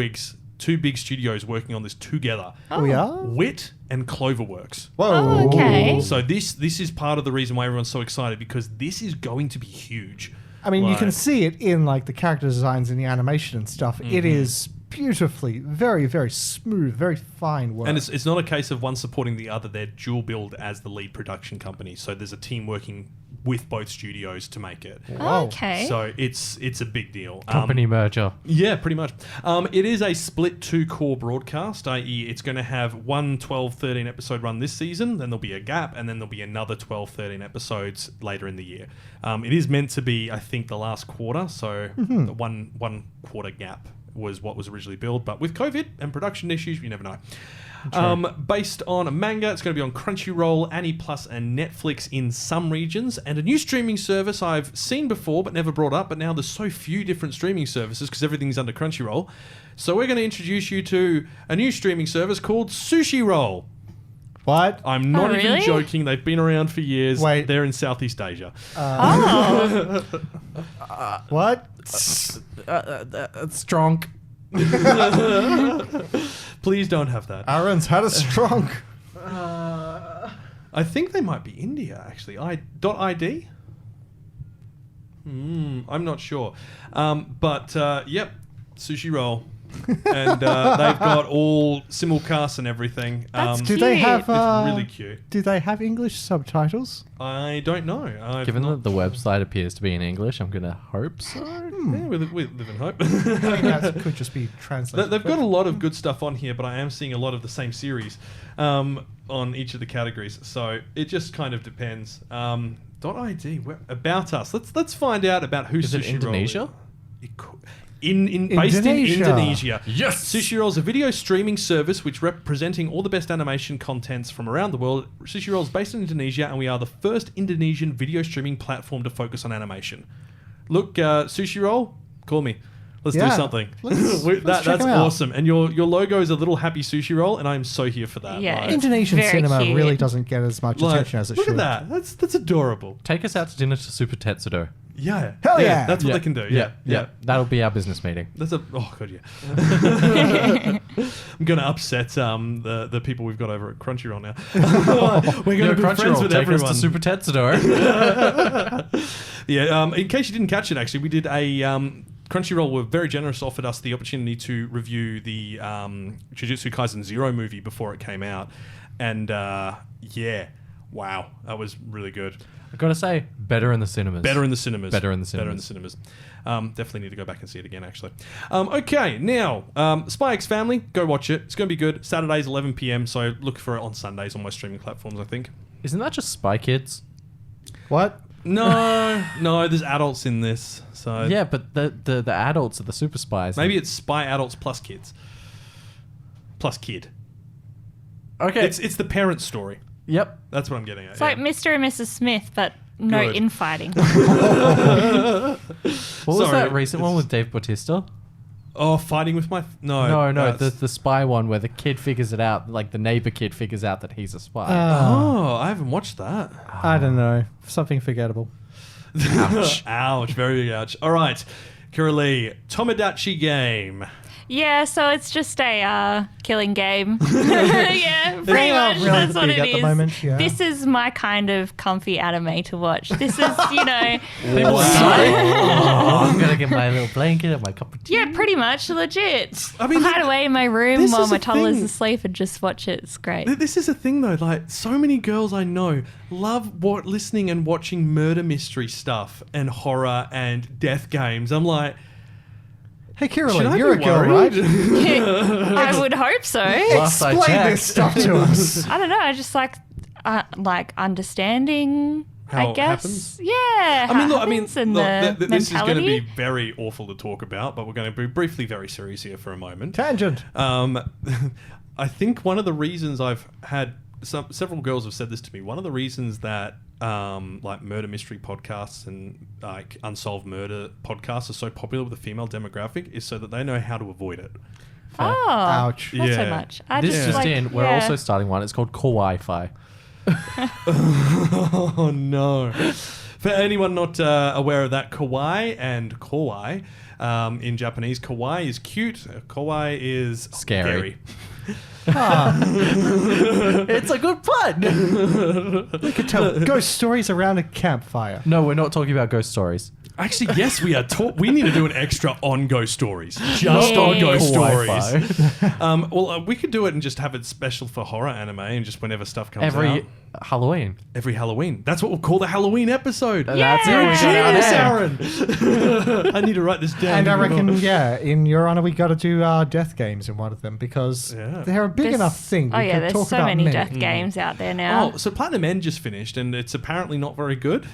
studios working on this together. Oh, we are? Wit and Cloverworks. Whoa. Oh, okay. So this is part of the reason why everyone's so excited, because this is going to be huge. I mean, you Like- can see it in like the character designs and the animation and stuff. It is beautifully, very, very smooth, very fine work. And it's not a case of one supporting the other. They're dual billed as the lead production company. So there's a team working with both studios to make it. Wow. Okay. So it's a big deal. Company merger. Yeah, pretty much. It is a split 2-core broadcast, i.e. it's going to have one 12, 13 episode run this season, then there'll be a gap, and then there'll be another 12, 13 episodes later in the year. It is meant to be, I think, the last quarter, so the one quarter gap was what was originally billed, but with COVID and production issues, you never know. Based on a manga, it's going to be on Crunchyroll, Annie Plus, and Netflix in some regions, and a new streaming service I've seen before but never brought up, but now there's so few different streaming services because everything's under Crunchyroll. So we're going to introduce you to a new streaming service called Sushi Roll. What? I'm not even really? joking. They've been around for years. Wait. They're in Southeast Asia. What? Strong. Please don't have that. Aaron's had a strong. I think they might be India, actually. .id? I'm not sure. But, yep, Sushi Roll. And they've got all simulcast and everything. That's Do they Cute. have? It's really cute. Do they have English subtitles? I don't know. Given that the website appears to be in English, I'm gonna hope so. Yeah, we live in hope. I mean, that could just be translated. They've got a lot of good stuff on here, but I am seeing a lot of the same series on each of the categories. So it just kind of depends. .id, about us. Let's find out about who Is it Sushi Indonesia? Roll is. Based in Indonesia. Indonesia. Yes! Sushi Roll is a video streaming service which representing all the best animation contents from around the world. Sushi Roll is based in Indonesia, and we are the first Indonesian video streaming platform to focus on animation. Look, Sushi Roll, call me. Let's do something. Let's check that's 'em out. awesome. And your logo is a little happy sushi roll, and I'm so here for that. Yeah. Like, Indonesian Very cinema cute. really doesn't get as much attention as it look should. at that. That's adorable. Take us out to dinner to Super Tetsudo. Yeah. Hell yeah. That's what they can do. Yeah. That'll be our business meeting. That's oh god, yeah. I'm gonna upset the people we've got over at Crunchyroll now. We're gonna be friends with take everyone. us to Super Tetsudo. Yeah. In case you didn't catch it, actually, we did a Crunchyroll were very generous, offered us the opportunity to review the Jujutsu Kaisen Zero movie before it came out, and yeah, wow, that was really good. I've got to say, better in the cinemas. Better in the cinemas. Better in the cinemas. Definitely need to go back and see it again, actually. Okay, now, Spy X Family, go watch it. It's going to be good. Saturdays, 11 p.m., so look for it on Sundays on most streaming platforms, I think. Isn't that just Spy Kids? What? No, there's adults in this. So Yeah, but the adults are the super spies. maybe it's Spy Adults plus Kids. Plus Kid. Okay. It's the parent story. Yep. That's what I'm getting at. It's like Mr. and Mrs. Smith, but no Good. infighting. What was Sorry, that recent one it's- with Dave Bautista? Oh, fighting with my... No, No, that's- the spy one where the kid figures it out, like the neighbor kid figures out that he's a spy. Oh, I haven't watched that. I don't know. Something forgettable. Ouch. Ouch. Very big ouch. All right. Kira Lee, Tomodachi Game. Yeah, so it's just a killing game. Yeah, pretty They are much. really That's what big it at the is. moment, yeah. This is my kind of comfy anime to watch. This is, People I'm gonna get my little blanket and my cup of tea. yeah, pretty much legit. I mean, hide away in my room this while is my a toddler's thing. asleep and just watch it. It's great. This is a thing, though. Like, so many girls I know love listening and watching murder mystery stuff and horror and death games. I'm like, Hey, should Caroline, I you're a be girl, worried? right? I would hope so. Last I Explain checked. this stuff to us. I don't know. I just like understanding. How I it guess. happens? Yeah. I mean, look, and look, the this is going to be mentality. very awful to talk about, but we're going to be briefly very serious here for a moment. Tangent. I think one of the reasons I've had several girls have said this to me. One of the reasons that like murder mystery podcasts and like unsolved murder podcasts are so popular with the female demographic is so that they know how to avoid it. Oh, Ouch. not so Yeah. much. I This just just like, in, we're yeah. also starting one. It's called Kawaii-Fi. Oh no! For anyone not aware of that, kawaii and kawaii in Japanese, kawaii is cute. Kawaii is Scary. Scary. It's a good pun. We could tell ghost stories around a campfire. No, we're not talking about ghost stories. Actually, yes, we are. We need to do an extra on ghost stories, just on ghost Kawaii-Fi. stories. Well, we could do it and just have it special for horror anime, and just whenever stuff comes out, Every Halloween. every Halloween. That's what we'll call the Halloween episode. That's Yeah. how we got it Genius, out. Aaron. I need to write this down. And I reckon, yeah, in Your Honor, we got to do death games in one of them because Yeah. they're a big There's- enough thing. Oh We yeah, could there's talk so about many many. death games out there now. Oh, so Platinum End just finished, and it's apparently not very good.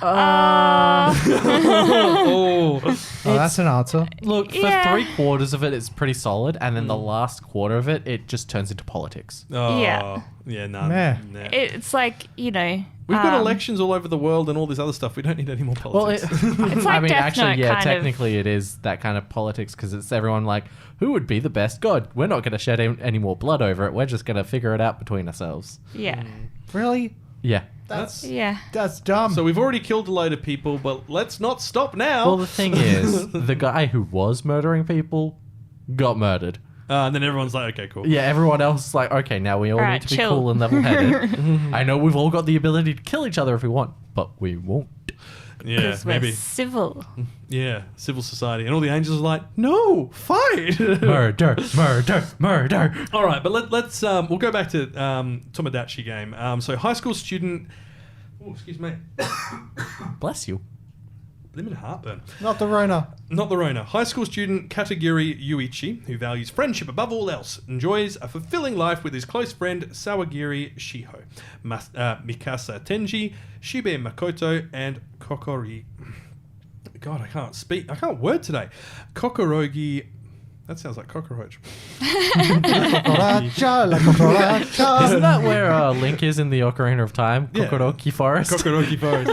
Oh, that's an answer. Look, for Yeah. 3/4 of it, it's pretty solid, and then the last quarter of it, it just turns into politics. Oh, Yeah. yeah, no. Meh. It's like We've got elections all over the world and all this other stuff. We don't need any more Well, politics. It's like I mean, Death actually, Note yeah, kind of. technically it is that kind of politics because it's everyone like, who would be the best god? We're not going to shed any more blood over it. We're just going to figure it out between ourselves. Yeah. Really? Yeah. That's Yeah. dumb. So we've already killed a load of people, but let's not stop now. Well, the thing is, the guy who was murdering people got murdered. And then everyone's like, okay, cool. Yeah, everyone else is like, okay, now we all Alright, need to be chill. cool and level-headed. I know we've all got the ability to kill each other if we want, but we won't. Yeah, Because we're maybe. civil. Yeah, civil society. And all the angels are like, no, fight. Murder, murder, murder. All right, but let's we'll go back to Tomodachi Game. So high school student... Oh, excuse me. Bless you. Limited heartburn. Not the Rona. Not the Rona. High school student Katagiri Yuichi, who values friendship above all else, enjoys a fulfilling life with his close friend Sawagiri Shiho, Mikasa Tenji, Shibe Makoto, and Kokori. God, I can't speak. I can't word today. Kokorogi. That sounds like cockroach. Cucaracha, la cucaracha. Isn't that where Link is in the Ocarina of Time? Yeah. Kokoroki Forest? Kokorogi Forest.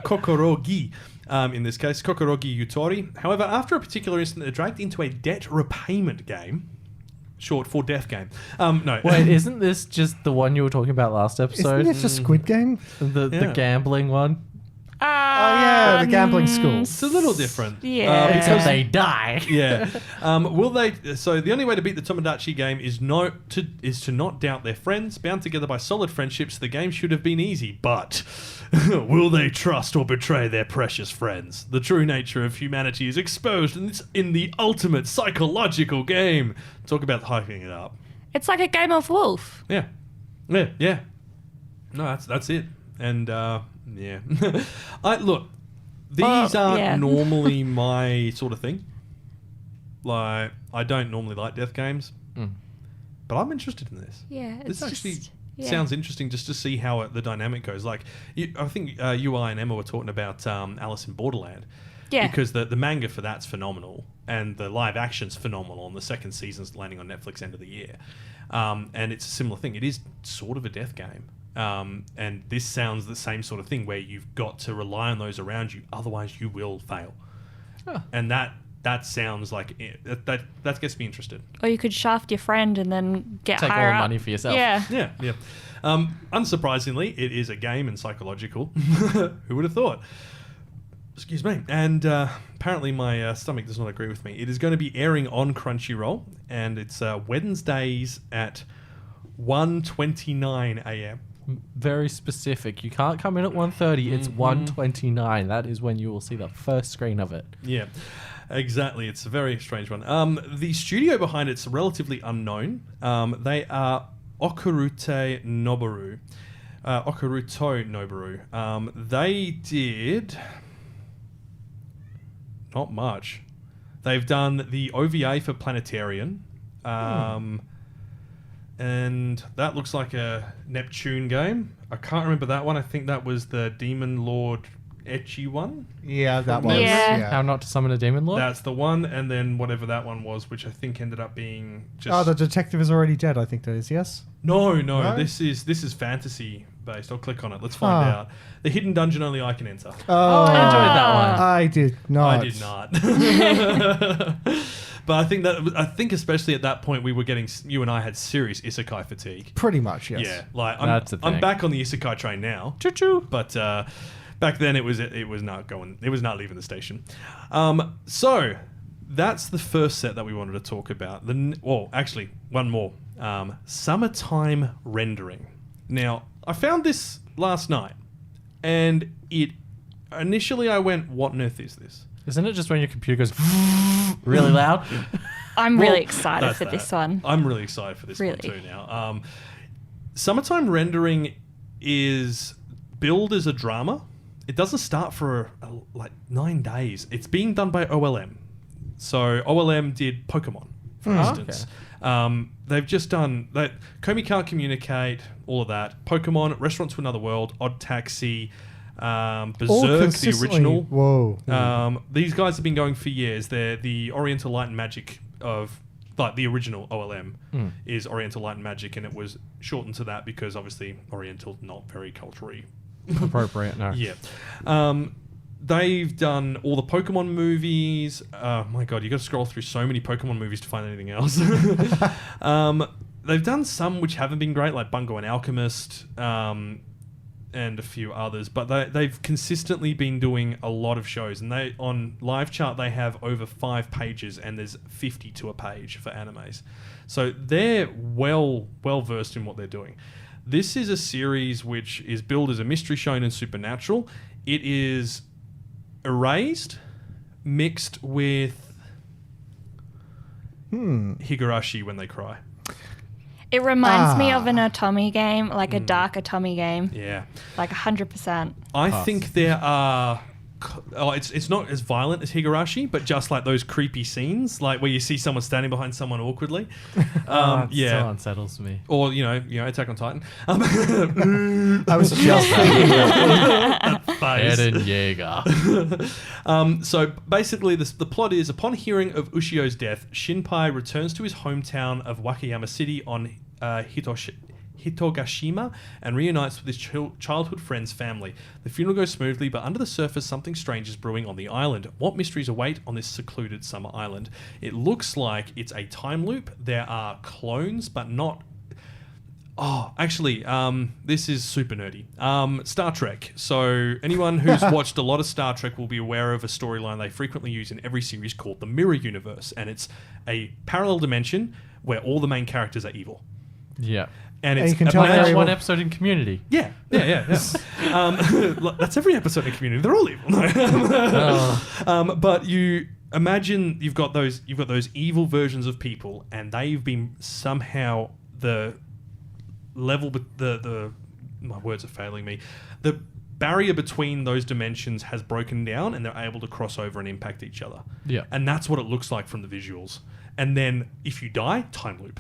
Kokorogi. in this case, Kokorogi Yutori. However, after a particular incident, they're dragged into a debt repayment game, short for death game. No. Wait, isn't this just the one you were talking about last episode? Isn't it just Squid Game? The gambling one? Oh yeah, the gambling school. It's a little different. Yeah. Except they die. Yeah. Will they? So the only way to beat the Tomodachi game is to not doubt their friends. Bound together by solid friendships, the game should have been easy. But will they trust or betray their precious friends? The true nature of humanity is exposed in the ultimate psychological game. Talk about hyping it up. It's like a game of Wolf. Yeah. No, that's it. And yeah, look. These aren't yeah. normally my sort of thing. Like, I don't normally like death games, but I'm interested in this. Yeah. This It's actually just, yeah. sounds interesting just to see how the dynamic goes. Like, I think UI and Emma were talking about Alice in Borderland. Yeah. Because the manga for that's phenomenal, and the live action's phenomenal, and the second season's landing on Netflix end of the year. And it's a similar thing. It is sort of a death game. And this sounds the same sort of thing where you've got to rely on those around you, otherwise you will fail. And that sounds like that gets me interested. Or you could shaft your friend and then get Take all higher the up. money for yourself. Yeah. Yeah. Unsurprisingly, it is a game and psychological. Who would have thought? Excuse me. And apparently my stomach does not agree with me. It is going to be airing on Crunchyroll, and it's Wednesdays at 1:29 a.m. Very specific. You can't come in at 1:30. It's 1:29. That is when you will see the first screen of it. Yeah, exactly. It's a very strange one. The studio behind it's relatively unknown. They are Okuruto Noboru. They did not much. They've done the OVA for Planetarian. And that looks like a Neptune game. I can't remember that one. I think that was the Demon Lord Ecchi one. Yeah, that one. Yeah. How not to summon a demon lord? That's the one. And then whatever that one was, which I think ended up being just... Oh, the detective is already dead, I think that is, yes? No. No? This is fantasy based. I'll click on it. Let's find out. The hidden dungeon only I can enter. Oh, I enjoyed that one. I did not. I did not. But I think especially at that point we were getting, you and I had serious isekai fatigue. Pretty much, yes. Yeah, like That's the I'm thing. back on the isekai train now. Choo-choo. But back then it was not going. It was not leaving the station. So that's the first set that we wanted to talk about. Actually, one more. Summertime rendering. Now I found this last night, and initially I went, "What on earth is this?" Isn't it just when your computer goes really loud? I'm Well, really excited that's for that. this one. I'm really excited for this one Really? too now. Summertime rendering is billed as a drama. It doesn't start for like 9 days. It's being done by OLM. So OLM did Pokemon, for instance. They've just done that. Komi Can't Communicate, all of that. Pokemon, Restaurant to Another World, Odd Taxi, All Berserk, the consistently- original. Whoa. These guys have been going for years. They're the Oriental Light and Magic of, like, the original OLM is Oriental Light and Magic, and it was shortened to that because obviously Oriental not very culturally. Appropriate, no. Yeah. They've done all the Pokemon movies. My God, you got to scroll through so many Pokemon movies to find anything else. They've done some which haven't been great, like Bungo and Alchemist. And a few others, but they've consistently been doing a lot of shows, and they on Live Chart they have over 5 pages, and there's 50 to a page for animes, so they're well versed in what they're doing. This is a series which is billed as a mystery shonen supernatural. It is erased, mixed with Higurashi when they cry. It reminds me of an Otome game, like a dark Otome game, Yeah. like 100%. I think there are... it's not as violent as Higurashi, but just like those creepy scenes, like where you see someone standing behind someone awkwardly. It still unsettles me. Or, Attack on Titan. I was just thinking Face. Eren Yeager. So basically, the plot is, upon hearing of Ushio's death, Shinpai returns to his hometown of Wakayama City on Hitogashima and reunites with his childhood friend's family. The funeral goes smoothly, but under the surface, something strange is brewing on the island. What mysteries await on this secluded summer island? It looks like it's a time loop. There are clones, but not... Oh, actually, this is super nerdy. Star Trek. So anyone who's watched a lot of Star Trek will be aware of a storyline they frequently use in every series called the Mirror Universe. And it's a parallel dimension where all the main characters are evil. Yeah. And And it's you can tell Like they're that one evil. episode in Community. yeah. That's every episode of Community. They're all evil. But you imagine you've got those evil versions of people, and they've been somehow the level, the my words are failing me. The barrier between those dimensions has broken down, and they're able to cross over and impact each other. Yeah. And that's what it looks like from the visuals. And then if you die, time loop.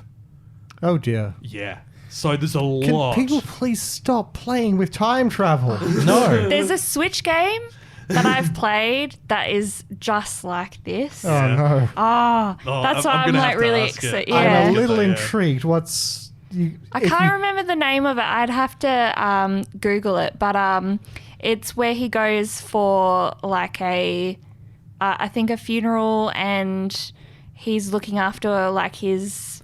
Oh dear. Yeah. So there's a Can lot. people please stop playing with time travel? No. There's a Switch game that I've played that is just like this. Oh no. Oh, Oh, that's why I'm I'm gonna like have to really ask it. excited. I'm I'm Yeah. a Yeah. little Yeah. intrigued. What's you? I if can't you- remember the name of it. I'd have to Google it, but it's where he goes for like I think a funeral, and he's looking after like his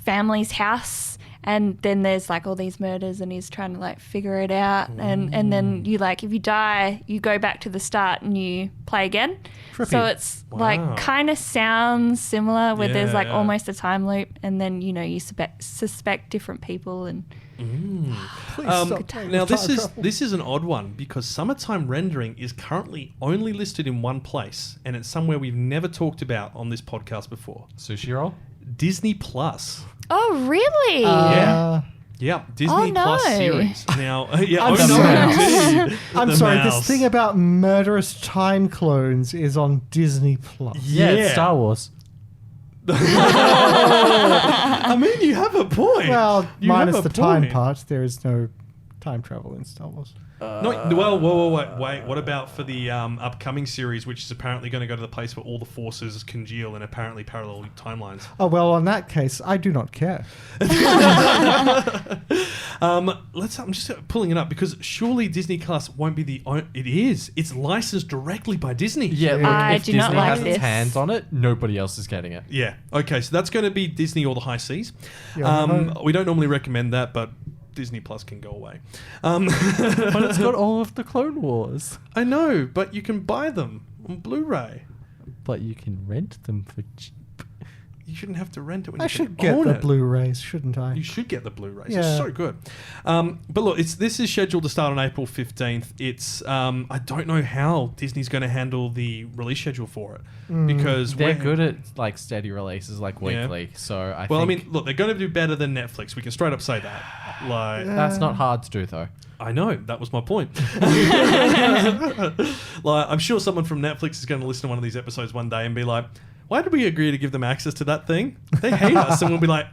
family's house, and then there's like all these murders, and he's trying to like figure it out, and then you like if you die, you go back to the start and you play again. Trippy. So it's Wow. like kind of sounds similar, where there's like Yeah. almost a time loop, and then you know you suspect different people, and Please stop playing Now with this time is travel. this is an odd one because summertime rendering is currently only listed in one place, and it's somewhere we've never talked about on this podcast before. Sushi roll? Disney Plus. oh really? Yeah, Disney Oh, no. Plus series. Now, yeah, I'm oh no, sorry. indeed. I'm The sorry. mouse. This thing about murderous time clones is on Disney Plus. Yeah, it's Star Wars. I mean, you have a point. Well, You minus have a the time point. part, there is no time travel in Star Wars. No, well, wait. What about for the upcoming series, which is apparently going to go to the place where all the forces congeal in apparently parallel timelines? Oh well, on that case, I do not care. I'm just pulling it up because surely Disney Plus won't be the. It is. It's licensed directly by Disney. Yeah, look, I if do Disney not like has its this. hands on it, nobody else is getting it. Yeah. Okay. So that's going to be Disney or the high seas. Yeah, We don't normally recommend that, but Disney Plus can go away. But it's got all of the Clone Wars. I know, but you can buy them on Blu-ray. But you can rent them for cheap. You shouldn't have to rent it when I you should can get own the it. Blu-rays, shouldn't I? You should get the Blu-rays. Yeah. It's so good. But look, this is scheduled to start on April 15th. It's I don't know how Disney's going to handle the release schedule for it because They're we're- good at like steady releases, like Yeah. weekly. So I Well, I think mean, look, they're going to do better than Netflix. We can straight up say that. Like, that's not hard to do though. I know that was my point. Like, I'm sure someone from Netflix is going to listen to one of these episodes one day and be like, "Why did we agree to give them access to that thing? They hate us," and we'll be like,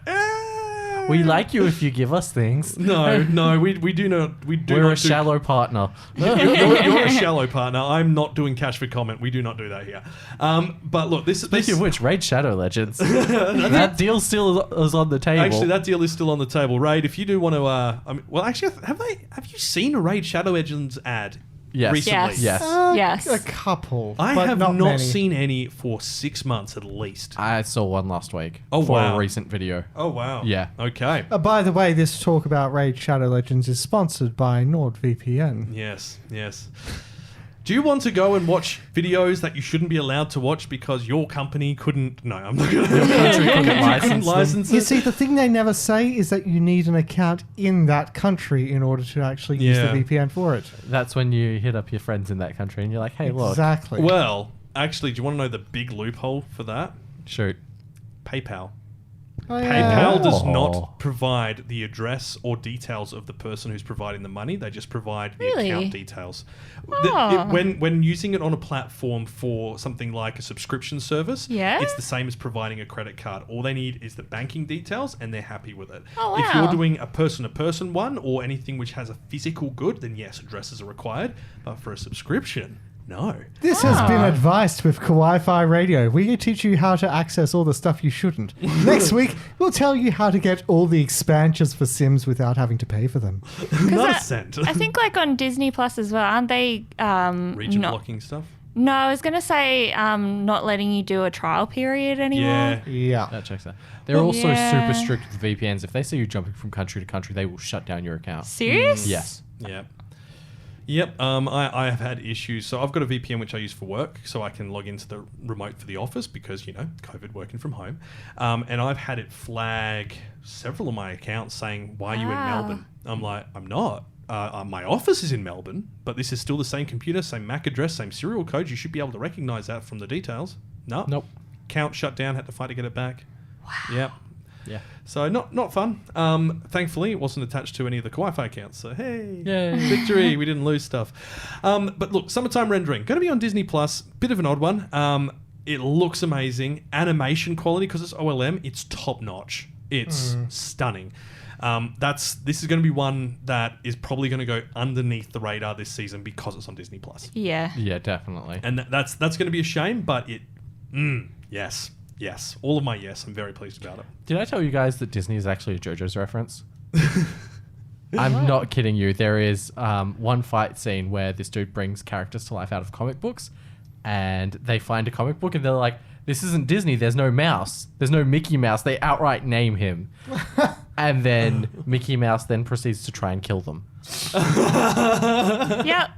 We like you if you give us things. No, we do not. We do We're not a do- shallow partner. You're a shallow partner. I'm not doing cash for comment. We do not do that here. But look, this Speaking of which, Raid Shadow Legends. That deal still is on the table. actually, that deal is still on the table. Raid, if you do want to, I mean, well, actually, have you seen a Raid Shadow Legends ad? Yes. Recently? Yes. Yes. Yes. A couple. I but have not not many. seen any for 6 months at least. I saw one last week. Oh, for wow. a recent video. Oh wow. Yeah. Okay. By the way, this talk about Raid Shadow Legends is sponsored by NordVPN. Yes. Yes. Do you want to go and watch videos that you shouldn't be allowed to watch because your company couldn't? No, I'm not going to. country couldn't license them. license You it? see, the thing they never say is that you need an account in that country in order to actually use the Yeah. VPN for it. That's when you hit up your friends in that country and you're like, hey, look. Exactly. Well, actually, do you want to know the big loophole for that? Shoot. PayPal. Oh, yeah. PayPal does Oh. not provide the address or details of the person who's providing the money. They just provide the Really? account details. Oh. When using it on a platform for something like a subscription service, Yeah? it's the same as providing a credit card. All they need is the banking details, and they're happy with it. Oh, If you're wow. doing a person-to-person one or anything which has a physical good, then yes, addresses are required. But for a subscription, No. This has been advised with Kawaii-Fi Radio. We teach you how to access all the stuff you shouldn't. Next week, we'll tell you how to get all the expansions for Sims without having to pay for them. Not a cent. I think like on Disney Plus as well, aren't they? Region not, blocking stuff. No, I was gonna say not letting you do a trial period anymore. Yeah. That checks out. They're also super strict with VPNs. If they see you jumping from country to country, they will shut down your account. Serious? Yes. Yeah. Yep. I have had issues. So I've got a VPN which I use for work, so I can log into the remote for the office because COVID, working from home. And I've had it flag several of my accounts saying, "Why are you in Melbourne?" I'm like, "I'm not. My office is in Melbourne, but this is still the same computer, same MAC address, same serial code. You should be able to recognize that from the details." No. Nope. Account shut down. Had to fight to get it back. Wow. Yep. Yeah. So not fun. Thankfully, it wasn't attached to any of the Kawaii-Fi accounts. So hey, Yay. victory! We didn't lose stuff. But look, summertime rendering going to be on Disney Plus. Bit of an odd one. It looks amazing. Animation quality, because it's OLM, it's top notch. It's stunning. This is going to be one that is probably going to go underneath the radar this season because it's on Disney Plus. Yeah. Yeah, definitely. And that's going to be a shame. But yes. Yes, all of my yes. I'm very pleased about it. Did I tell you guys that Disney is actually a JoJo's reference? I'm not kidding you. There is one fight scene where this dude brings characters to life out of comic books, and they find a comic book and they're like, "This isn't Disney. There's no mouse. There's no Mickey Mouse." They outright name him. And then Mickey Mouse then proceeds to try and kill them. Yep.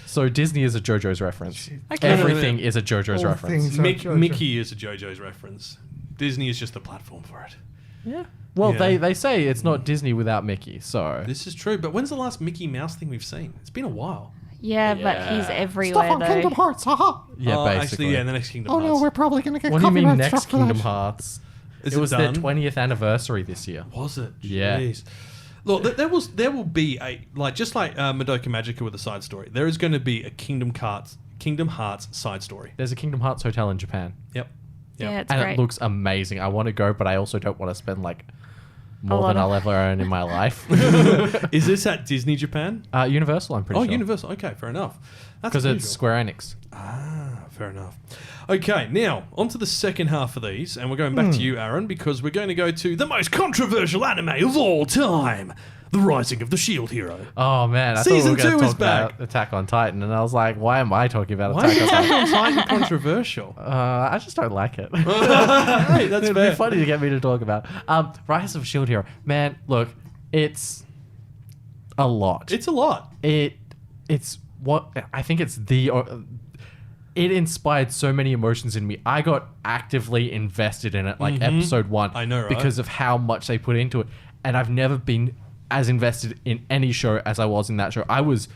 So Disney is a JoJo's reference. can't Everything believe is a JoJo's All reference. things are JoJo. Mickey is a JoJo's reference. Disney is just the platform for it. Yeah. Well, Yeah. they say it's not Disney without Mickey, so... This is true, but when's the last Mickey Mouse thing we've seen? It's been a while. Yeah, but he's Yeah. everywhere Stuff on Kingdom though. Hearts, haha. Yeah, Oh, basically. actually, yeah, the next Kingdom Oh Hearts. no, we're probably going to get What do you mean copyright next struck for Kingdom that. Hearts? Is It was done? their 20th anniversary this year. Was it? Yeah. Jeez. Look, there will be a just like Madoka Magica with a side story. There is going to be a Kingdom Hearts side story. There's a Kingdom Hearts hotel in Japan. Yep. Yeah, it's And great. it looks amazing. I want to go, but I also don't want to spend like more lot than of- I'll ever earn in my life. Is this at Disney Japan? Universal, I'm pretty Oh, sure. Universal. Okay, fair enough. That's Because it's unusual. Square Enix. Fair enough. Okay, now on to the second half of these, and we're going back to you, Aaron, because we're going to go to the most controversial anime of all time, The Rising of the Shield Hero. Oh man, I Season thought we were 2 going to is talk about back. Attack on Titan, and I was like, why am I talking about Why is Attack on Titan? Attack on Titan controversial? I just don't like it. Hey, that's It'd fair. be funny to get me to talk about. Rise of Shield Hero. Man, look, it's a lot. It's a lot. It's what I think it's the. It inspired so many emotions in me. I got actively invested in it, like episode 1. I know, right? Because of how much they put into it, and I've never been as invested in any show as I was in that show. I was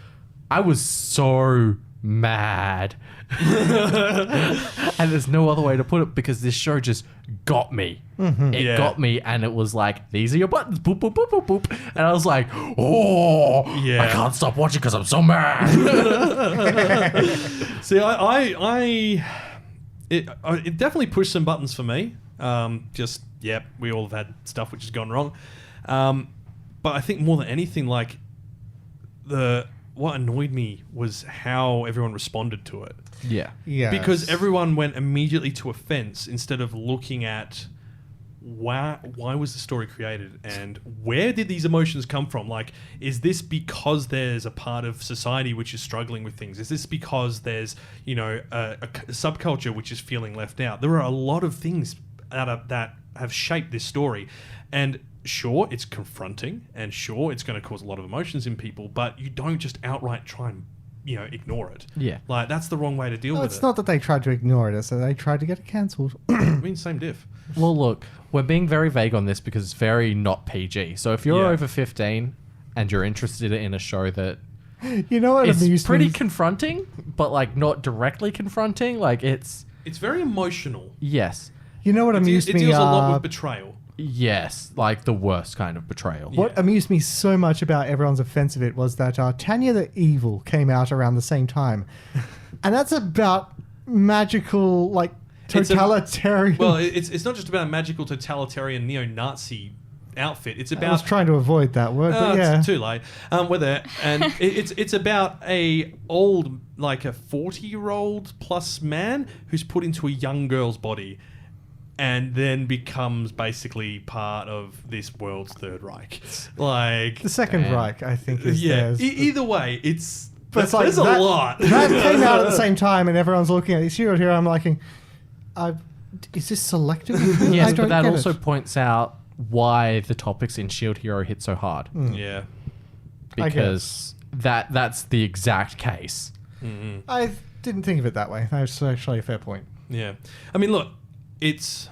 so mad, and there's no other way to put it because this show just got me. It Yeah. got me, and it was like, these are your buttons, boop boop boop boop boop, and I was like, oh, Yeah. I can't stop watching because I'm so mad. See, it definitely pushed some buttons for me. We all have had stuff which has gone wrong. But I think more than anything, like what annoyed me was how everyone responded to it. Yeah. Yeah. Because everyone went immediately to offense instead of looking at why was the story created and where did these emotions come from? Like, is this because there's a part of society which is struggling with things? Is this because there's, a subculture which is feeling left out? There are a lot of things that have shaped this story. And sure, it's confronting, and sure, it's going to cause a lot of emotions in people, but you don't just outright try and ignore it. Yeah. Like, that's the wrong way to deal with It's it. not that they tried to ignore it, it's that they tried to get it cancelled. I mean, same diff. Well, look, we're being very vague on this because it's very not PG. So if you're Yeah. over 15 and you're interested in a show that You know what is amused pretty me? confronting, but like not directly confronting, like it's It's very emotional. yes, You know what amused It me? deals a lot with betrayal. yes, like the worst kind of betrayal. What amused me so much about everyone's offense of it was that Tanya the Evil came out around the same time. And that's about magical, like, It's a- totalitarian. Well, it's not just about magical totalitarian neo-Nazi outfit. It's I was about trying to avoid that word, but yeah. it's too late. We're there, and it's about a 40-year-old plus man who's put into a young girl's body, and then becomes basically part of this world's Third Reich. Like The Second Reich, I think, is theirs. Either way, it's But it's like there's a lot. That came out at the same time, and everyone's looking at this Shield Hero. I'm liking, is this selective? Yes, I but don't that get also it. points out why the topics in Shield Hero hit so hard. Yeah. I Because that's the exact case. I didn't think of it that way. That's actually a fair point. Yeah. I mean, look, it's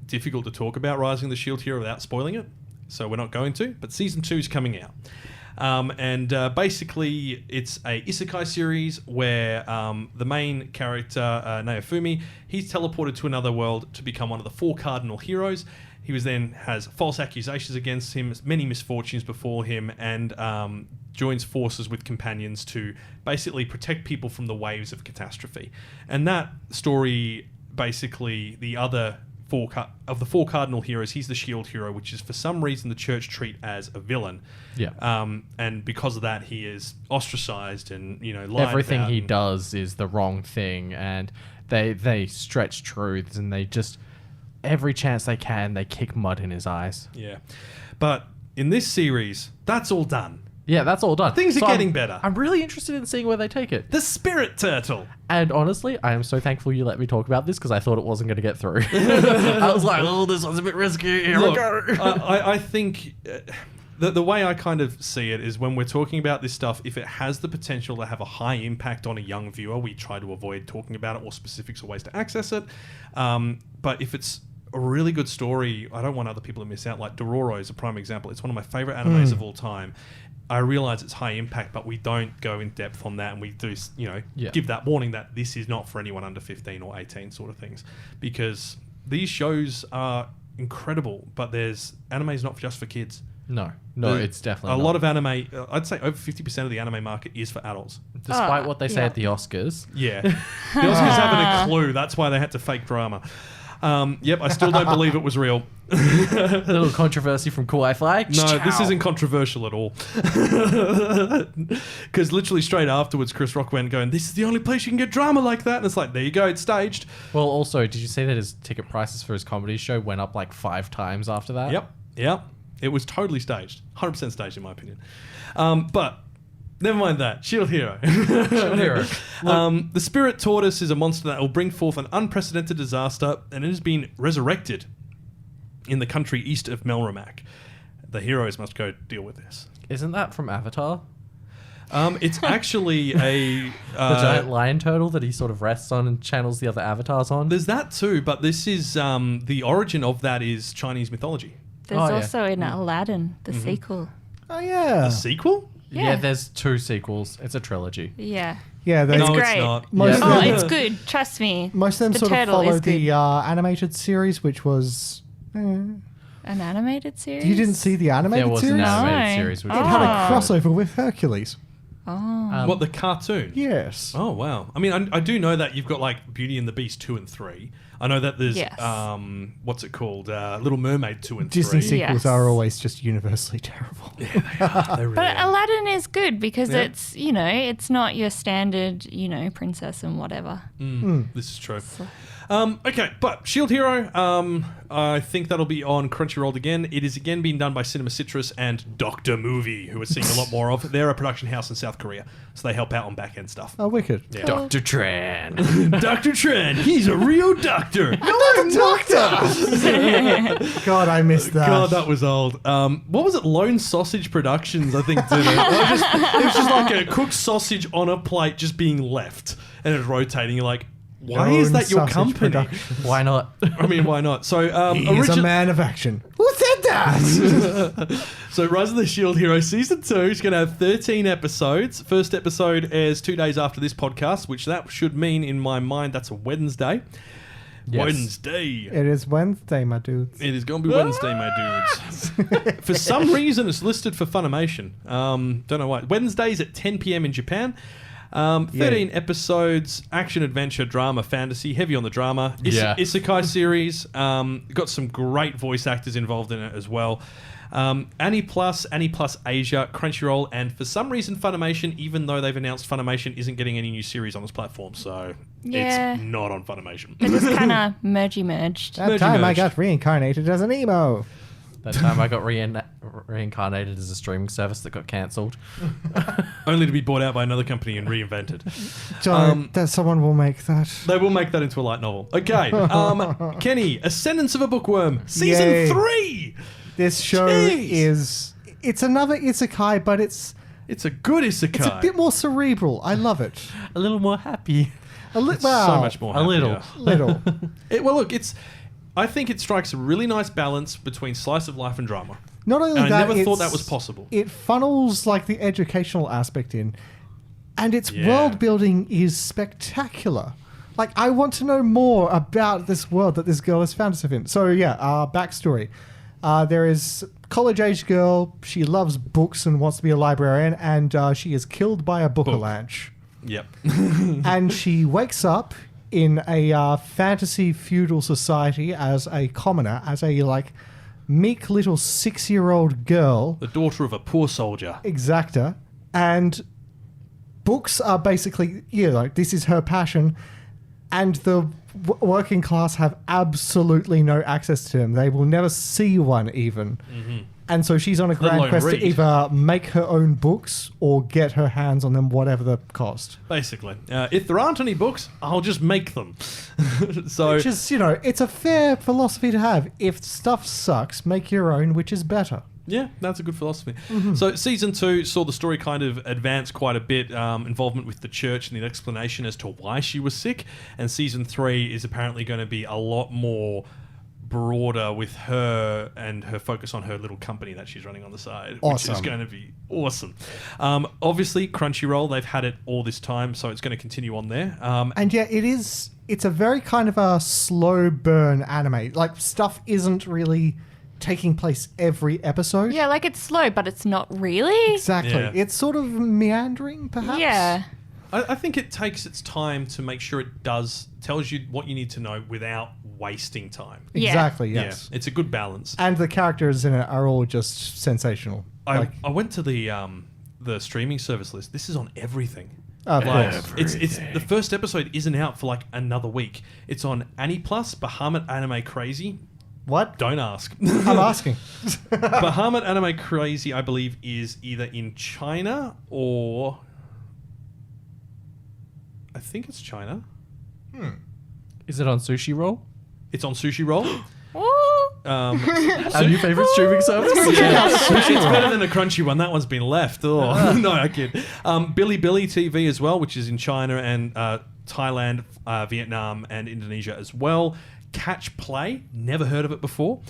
difficult to talk about Rising of the Shield Hero without spoiling it, so we're not going to, but Season 2 is coming out. Basically, it's a isekai series where the main character, Naofumi, he's teleported to another world to become one of the 4 cardinal heroes. He has false accusations against him, many misfortunes befall him, and joins forces with companions to basically protect people from the waves of catastrophe. And that story, basically, the other of the 4 cardinal heroes, he's the shield hero, which is for some reason the church treat as a villain. Yeah. And because of that, he is ostracized and lied Everything about he and- does is the wrong thing, and they stretch truths, and they just every chance they can, they kick mud in his eyes. Yeah, but in this series, that's all done. Yeah, that's all done. Things are So getting better. I'm really interested in seeing where they take it. The Spirit Turtle. And honestly, I am so thankful you let me talk about this because I thought it wasn't going to get through. I was like, oh, this one's a bit risky. Here Look, we go. I think the way I kind of see it is when we're talking about this stuff, if it has the potential to have a high impact on a young viewer, we try to avoid talking about it or specifics or ways to access it. But if it's a really good story, I don't want other people to miss out. Like Dororo is a prime example. It's one of my favorite animes of all time. I realize it's high impact, but we don't go in depth on that, and we do, give that warning that this is not for anyone under 15 or 18 sort of things, because these shows are incredible, but anime is not just for kids. No, it's definitely a not. lot of anime. I'd say over 50% of the anime market is for adults. Despite what they say yeah. at the Oscars. Yeah, the Oscars haven't a clue. That's why they had to fake drama. Yep, I still don't believe it was real. A little controversy from Kawaii-Fi. No, this isn't controversial at all. Because literally straight afterwards, Chris Rock went going, "This is the only place you can get drama like that." And it's like, there you go, it's staged. Well, also, did you see that his ticket prices for his comedy show went up like 5 times after that? Yep. It was totally staged. 100% staged, in my opinion. But never mind that. Shield Hero. Shield Hero. The Spirit Tortoise is a monster that will bring forth an unprecedented disaster, and it has been resurrected in the country east of Melromac. The heroes must go deal with this. Isn't that from Avatar? It's actually a... The giant lion turtle that he sort of rests on and channels the other avatars on? There's that too, but this is... the origin of that is Chinese mythology. There's Oh, yeah. also in Aladdin, the sequel. Oh, yeah. A sequel? Yeah, Yeah. there's 2 sequels. It's a trilogy. Yeah. Yeah, they, It's No, great. it's not. Most, Oh, of them, it's good. Trust me. most of them The sort of turtle is followed good. the animated series, which was... An animated series? You didn't see the animated There was series? an animated No. series. Which It had a crossover with Hercules. Oh. What, the cartoon? Yes. Oh, wow. I mean, I do know that you've got, like, Beauty and the Beast 2 and 3. I know that there's, Yes. what's it called? Little Mermaid 2 and Disney 3. sequels Yes. are always just universally terrible. They really But are. Aladdin is good because Yeah. it's, it's not your standard, princess and whatever. This is true. Okay, but Shield Hero, I think that'll be on Crunchyroll again. It is again being done by Cinema Citrus and Dr. Movie, who we're seeing a lot more of. They're a production house in South Korea, so they help out on back-end stuff. Oh, wicked. Yeah. Dr. Tran. Dr. Trent, he's a real doctor. I'm a doctor! God, I missed that. God, that was old. What was it? Lone Sausage Productions, I think, did it. It was just like a cooked sausage on a plate just being left, and it's rotating. You're like, why is Lone that your Sausage company? Productions. Why not? I mean, why not? So, He's a man of action. Who said that? So Rise of the Shield Hero Season 2 is going to have 13 episodes. First episode airs 2 days after this podcast, which that should mean, in my mind, that's a Wednesday. Yes. Wednesday. It is Wednesday, my dudes. It is going to be Wednesday, my dudes. For some reason, it's listed for Funimation. Don't know why. Wednesdays at 10 p.m. in Japan. 13 episodes, action, adventure, drama, fantasy, heavy on the drama. Isekai series. Got some great voice actors involved in it as well. Annie Plus Asia, Crunchyroll, and for some reason Funimation, even though they've announced Funimation isn't getting any new series on this platform, so it's not on Funimation. It just kind of merged. That time I got reincarnated as an emo. That time I got reincarnated as a streaming service that got cancelled. Only to be bought out by another company and reinvented. That someone will make that. They will make that into a light novel. Okay. Kenny, Ascendance of a Bookworm, Season Yay. 3! This show it's another isekai, but it's a good isekai. It's a bit more cerebral. I love it. A little more happy. So much more happier. Little. I think it strikes a really nice balance between slice of life and drama. Not only and that, I never thought that was possible. It funnels like the educational aspect in, and its world building is spectacular. Like, I want to know more about this world that this girl has found herself in. So backstory. There is college-age girl. She loves books and wants to be a librarian, and she is killed by a book avalanche. Yep. And she wakes up in a fantasy feudal society as a commoner, as a meek little 6-year-old girl. The daughter of a poor soldier. Exacta. And books are basically, this is her passion. And the working class have absolutely no access to them. They will never see one even. Mm-hmm. And so she's on a grand quest to either make her own books or get her hands on them, whatever the cost. Basically. If there aren't any books, I'll just make them. Which is, it's a fair philosophy to have. If stuff sucks, make your own, which is better. Yeah, that's a good philosophy. Mm-hmm. So Season 2 saw the story kind of advance quite a bit, involvement with the church and the explanation as to why she was sick. And Season 3 is apparently going to be a lot more broader with her and her focus on her little company that she's running on the side, which is going to be awesome. Obviously, Crunchyroll, they've had it all this time, so it's going to continue on there. It's a very kind of a slow burn anime. Like, stuff isn't really taking place every episode. Yeah, it's slow, but it's not really. Exactly. Yeah. It's sort of meandering, perhaps. Yeah. I think it takes its time to make sure it tells you what you need to know without wasting time. Yeah. Exactly, yes. Yeah, it's a good balance. And the characters in it are all just sensational. I went to the streaming service list. This is on everything. Of course. It's the first episode isn't out for another week. It's on Annie Plus, Bahamut Anime Crazy. What? Don't ask. I'm asking. Bahamut Anime Crazy, I believe, is either in China or... I think it's China. Is it on Sushi Roll? It's on Sushi Roll. Our new favorite streaming service? It's better than a crunchy one. That one's been left. Oh. No, I kid. Billy TV as well, which is in China and Thailand, Vietnam, and Indonesia as well. Catch Play, never heard of it before.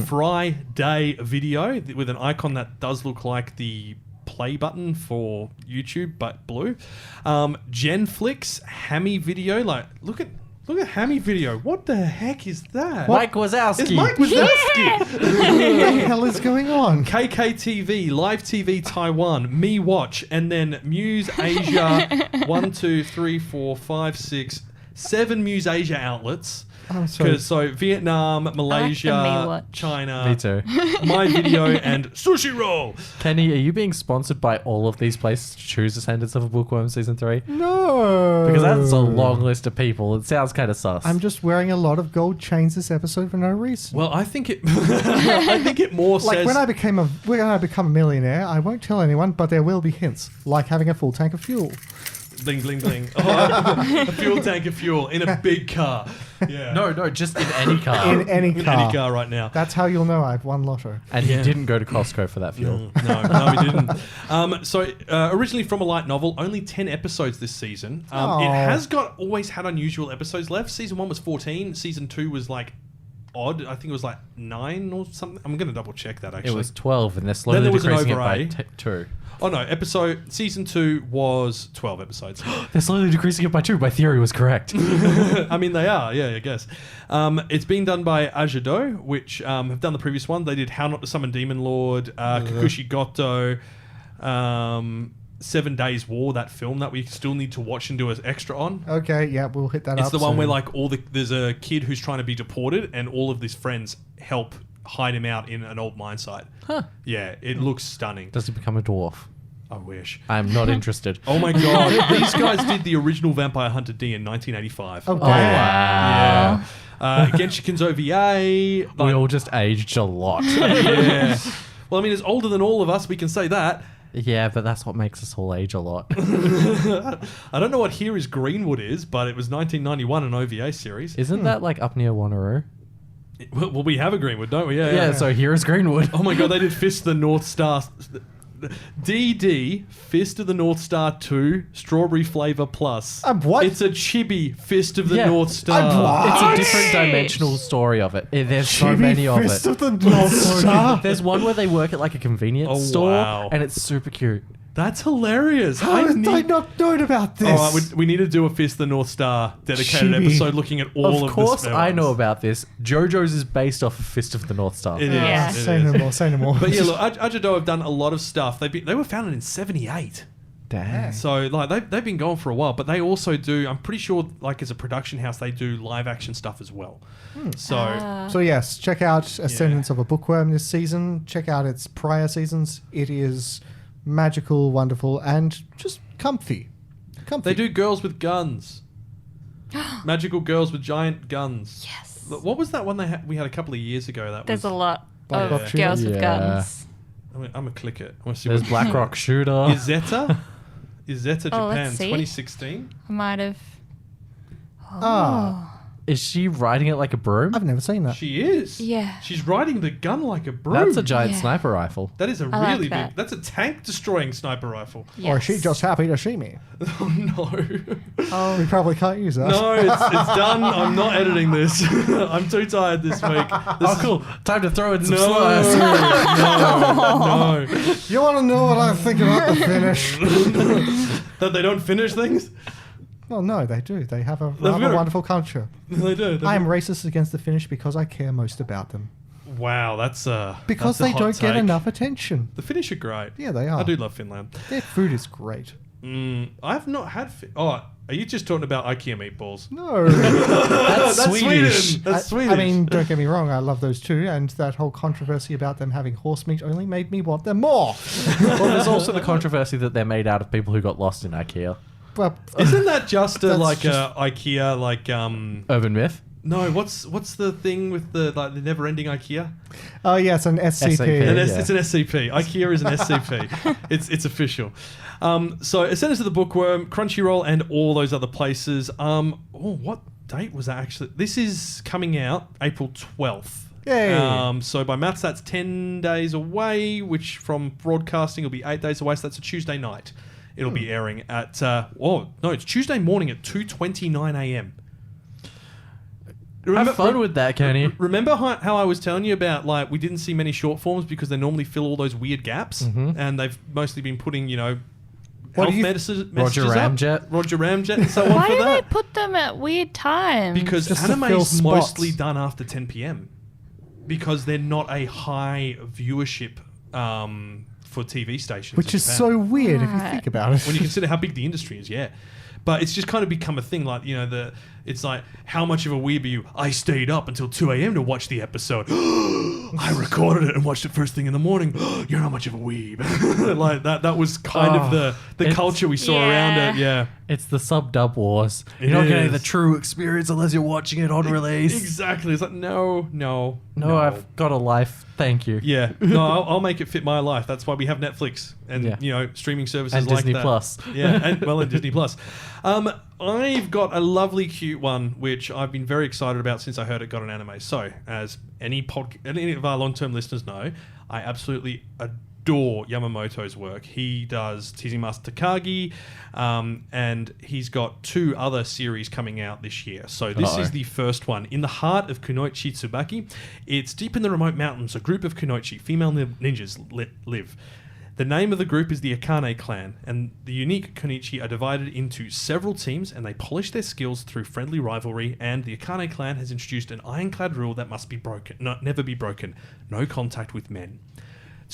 Friday Video with an icon that does look like the play button for YouTube, but blue. Genflix, Hammy Video. Look at Hammy Video. What the heck is that? Mike Wazowski. It's Mike Wazowski. What the hell is going on? KKTV, Live TV Taiwan, Me Watch, and then Muse Asia. 1, 2, 3, 4, 5, 6, 7 Muse Asia outlets. So Vietnam, Malaysia, China, Me too. My Video, and Sushi Roll. Kenny, are you being sponsored by all of these places to choose Ascendance of a Bookworm Season 3? No. Because that's a long list of people. It sounds kind of sus. I'm just wearing a lot of gold chains this episode for no reason. Well, I think it more says... when I become a millionaire, I won't tell anyone, but there will be hints, like having a full tank of fuel. Bling, bling, bling. A fuel tank of fuel in a big car. Yeah. No, just in any car. In any car. Any car right now. That's how you'll know I've won lotto. And he didn't go to Costco for that fuel. No, he didn't. Originally from a light novel, only 10 episodes this season. It has always had unusual episodes left. Season 1 was 14. Season 2 was odd. I think it was 9 or something. I'm going to double check that actually. It was 12 and they're slowly decreasing it by 2. Oh no, Season 2 was 12 episodes. They're slowly decreasing it by 2. My theory was correct. I mean, they are, yeah, I guess. It's being done by Ajado, which have done the previous one. They did How Not to Summon Demon Lord, Kakushi Goto, 7 Days War, that film that we still need to watch and do an extra on. Okay, yeah, we'll hit that up. It's the one soon. where like there's a kid who's trying to be deported, and all of his friends help hide him out in an old mine site. Huh. Yeah, it looks stunning. Does he become a dwarf? I wish. I'm not interested. Oh my god, these guys did the original Vampire Hunter D in 1985. Oh, Oh, damn. wow. Yeah. Genshiken's OVA. We all just aged a lot. Yeah. Well, I mean, it's older than all of us. We can say that. Yeah, but that's what makes us all age a lot. I don't know what Here Is Greenwood is, but it was 1991, an OVA series. Isn't that like up near Wanneroo? Well, we have a Greenwood, don't we? Yeah, so here's Greenwood. Oh my god, they did Fist of the North Star. DD, Fist of the North Star 2, Strawberry Flavor Plus. What? It's a chibi Fist of the Yeah. North Star. what? It's a Oh, different shit. dimensional story of it. There's so Chibi many of Fist it. of the North Star. There's one where they work at like a convenience Oh, store, wow. and it's super cute. That's hilarious. How did I not know about this? All right, we need to do a Fist of the North Star dedicated Chibi. episode looking at all of Of course, the spare I ones. know about this. JoJo's is based off of Fist of the North Star. It is. Yeah. it Say is. no more, say no more. But yeah, look, Ajado have done a lot of stuff. They were founded in 78. Damn. So like they've been going for a while, but they also do, I'm pretty sure, like as a production house, they do live action stuff as well. So So yes, check out Ascendance of a Bookworm this season. Check out its prior seasons. It is magical, wonderful, and just comfy. Comfy. they do girls with guns. Magical girls with giant guns. Yes. Look, what was that one we had a couple of years ago? That There's a was, lot Black of Rock Shooter? girls with Yeah. guns. I'm gonna click it. I want to see There's what Blackrock Shooter. Izetta. Izetta Oh, Japan, let's see. 2016. I might have. Ah, Is she riding it like a broom? I've never seen that. She is. Yeah. She's riding the gun like a broom. That's a giant Yeah. sniper rifle. That is a I like really that. big. That's a tank destroying sniper rifle. Or is she Yes. just happy to see me? Oh no. We probably can't use that. No, it's done. I'm not editing this. I'm too tired this week. Oh, cool. Time to throw in some No, slurs. no. You want to know what I think about the finish? That they don't finish things? Well, no, they do. They have a They've rather got a- wonderful culture. They do. I am racist against the Finnish because I care most about them. Wow, that's Because that's a they hot don't get take. enough attention. The Finnish are great. Yeah, they are. I do love Finland. Their food is great. I've not had. Oh, are you just talking about IKEA meatballs? No. That's Swedish. Sweden. That's Swedish. I mean, don't get me wrong, I love those too, and that whole controversy about them having horse meat only made me want them more. Well, there's also the controversy that they're made out of people who got lost in IKEA. Well, isn't that just a That's like just- a IKEA like Urban myth. No, what's the thing with the like the never-ending IKEA? oh yes, an SCP. SCP. It's Yeah. an SCP. IKEA is an SCP. It's official. So Ascendance of the Bookworm, Crunchyroll, and all those other places. What date was that actually? This is coming out April 12th. Yay. So by maths, that's 10 days away, which from broadcasting will be 8 days away. So that's a Tuesday night. It'll be airing at it's Tuesday morning at 2:29 a.m. Have fun with that, Kenny. Remember how I was telling you about like we didn't see many short forms because they normally fill all those weird gaps, and they've mostly been putting What health do you- messages Roger up. Ramjet. Roger Ramjet, and so on Why for do they that. put them at weird times? Because Just to anime fill is spots. mostly done after 10 p.m. because they're not a high viewership for TV stations, Which in is Japan. so weird if you Right. think about it. When you consider how big the industry is, yeah. But it's just kind of become a thing, like, it's like, how much of a weeb are you? I stayed up until 2 a.m. to watch the episode. I recorded it and watched it first thing in the morning. You're not much of a weeb. Like, that was kind of the it's- culture we saw around it, yeah. It's the sub-dub wars. It You're not getting is. the true experience unless you're watching it on release. Exactly. It's like, no. No, I've got a life. Thank you. Yeah. No, I'll make it fit my life. That's why we have Netflix and, Yeah. streaming services And like Disney that. Plus. Yeah, and Disney Plus. I've got a lovely, cute one which I've been very excited about since I heard it got an anime. So, as any of our long-term listeners know, I absolutely adore Yamamoto's work. He does Teasing Master Takagi, and he's got 2 other series coming out this year. So this is the first one. In the heart of Kunoichi Tsubaki, it's deep in the remote mountains. A group of Kunoichi, female ninjas, live. The name of the group is the Akane clan, and the unique Kunoichi are divided into several teams, and they polish their skills through friendly rivalry, and the Akane clan has introduced an ironclad rule that must be broken, never be broken. No contact with men.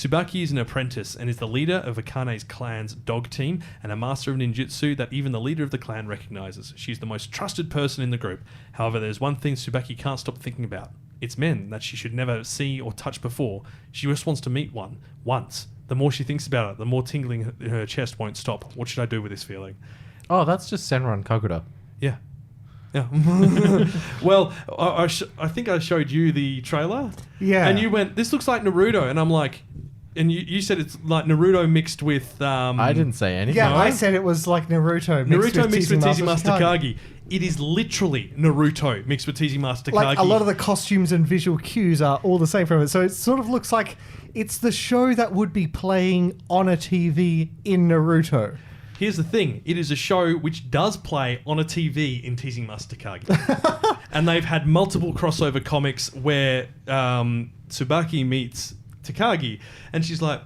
Tsubaki is an apprentice and is the leader of Akane's clan's dog team and a master of ninjutsu that even the leader of the clan recognizes. She's the most trusted person in the group. However, there's one thing Tsubaki can't stop thinking about. It's men that she should never see or touch before. She just wants to meet one, once. The more she thinks about it, the more tingling in her chest won't stop. What should I do with this feeling? Oh, that's just Senran and Kagura. Yeah. Yeah. Well, I think I showed you the trailer. Yeah. And you went, this looks like Naruto. And I'm like, and you said it's like Naruto mixed with... I didn't say anything. Yeah, No? I said it was like Naruto mixed with Teasing Master Kage. It is literally Naruto mixed with Teasing Master Like Kage. a lot of the costumes and visual cues are all the same from it. So it sort of looks like it's the show that would be playing on a TV in Naruto. Here's the thing. It is a show which does play on a TV in Teasing Master Kage. And they've had multiple crossover comics where Tsubaki meets Takagi and she's like,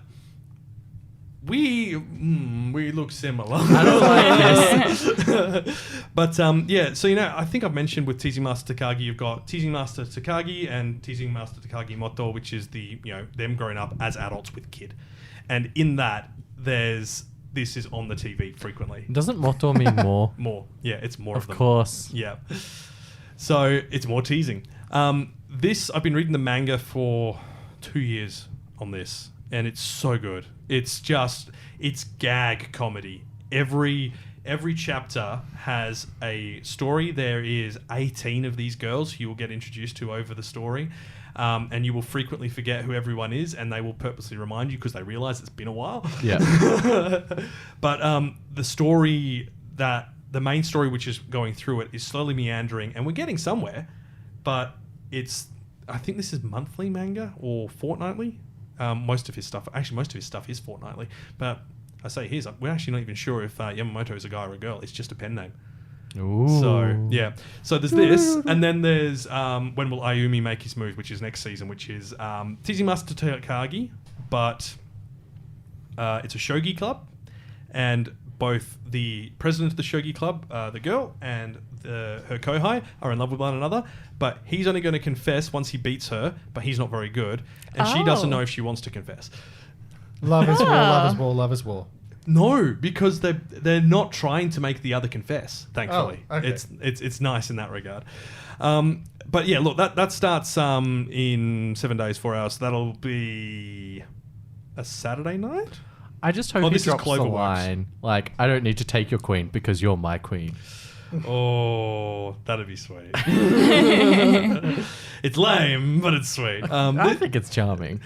we look similar. I don't like this. But yeah, so I think I've mentioned with Teasing Master Takagi, you've got Teasing Master Takagi and Teasing Master Takagi Moto, which is the them growing up as adults with Kid, and in that this is on the TV frequently. Doesn't Moto mean more? More, yeah, it's more of them. Of course. Yeah, so it's more teasing. This I've been reading the manga for 2 years on this, and it's so good. It's gag comedy. Every chapter has a story. There is 18 of these girls you will get introduced to over the story, and you will frequently forget who everyone is, and they will purposely remind you because they realize it's been a while. Yeah. But the main story which is going through it is slowly meandering, and we're getting somewhere, but I think this is monthly manga or fortnightly. Most of his stuff is fortnightly, but I say we're actually not even sure if Yamamoto is a guy or a girl. It's just a pen name. Ooh. So yeah, so there's this, and then there's when will Ayumi make his move, which is next season, which is Teasing Master Takagi, but it's a shogi club, and both the president of the shogi club, the girl, and her kohai are in love with one another, but he's only going to confess once he beats her, but he's not very good, and she doesn't know if she wants to confess. Love is war, love is war, love is war. No, because they're not trying to make the other confess. Thankfully, Oh, okay. It's nice in that regard. But yeah, look, that starts in 7 days, 4 hours. So that'll be a Saturday night. I just hope he this is drops the Cloverworks. line, like, I don't need to take your queen because you're my queen. Oh, that'd be sweet. It's lame, but it's sweet. I think it's charming.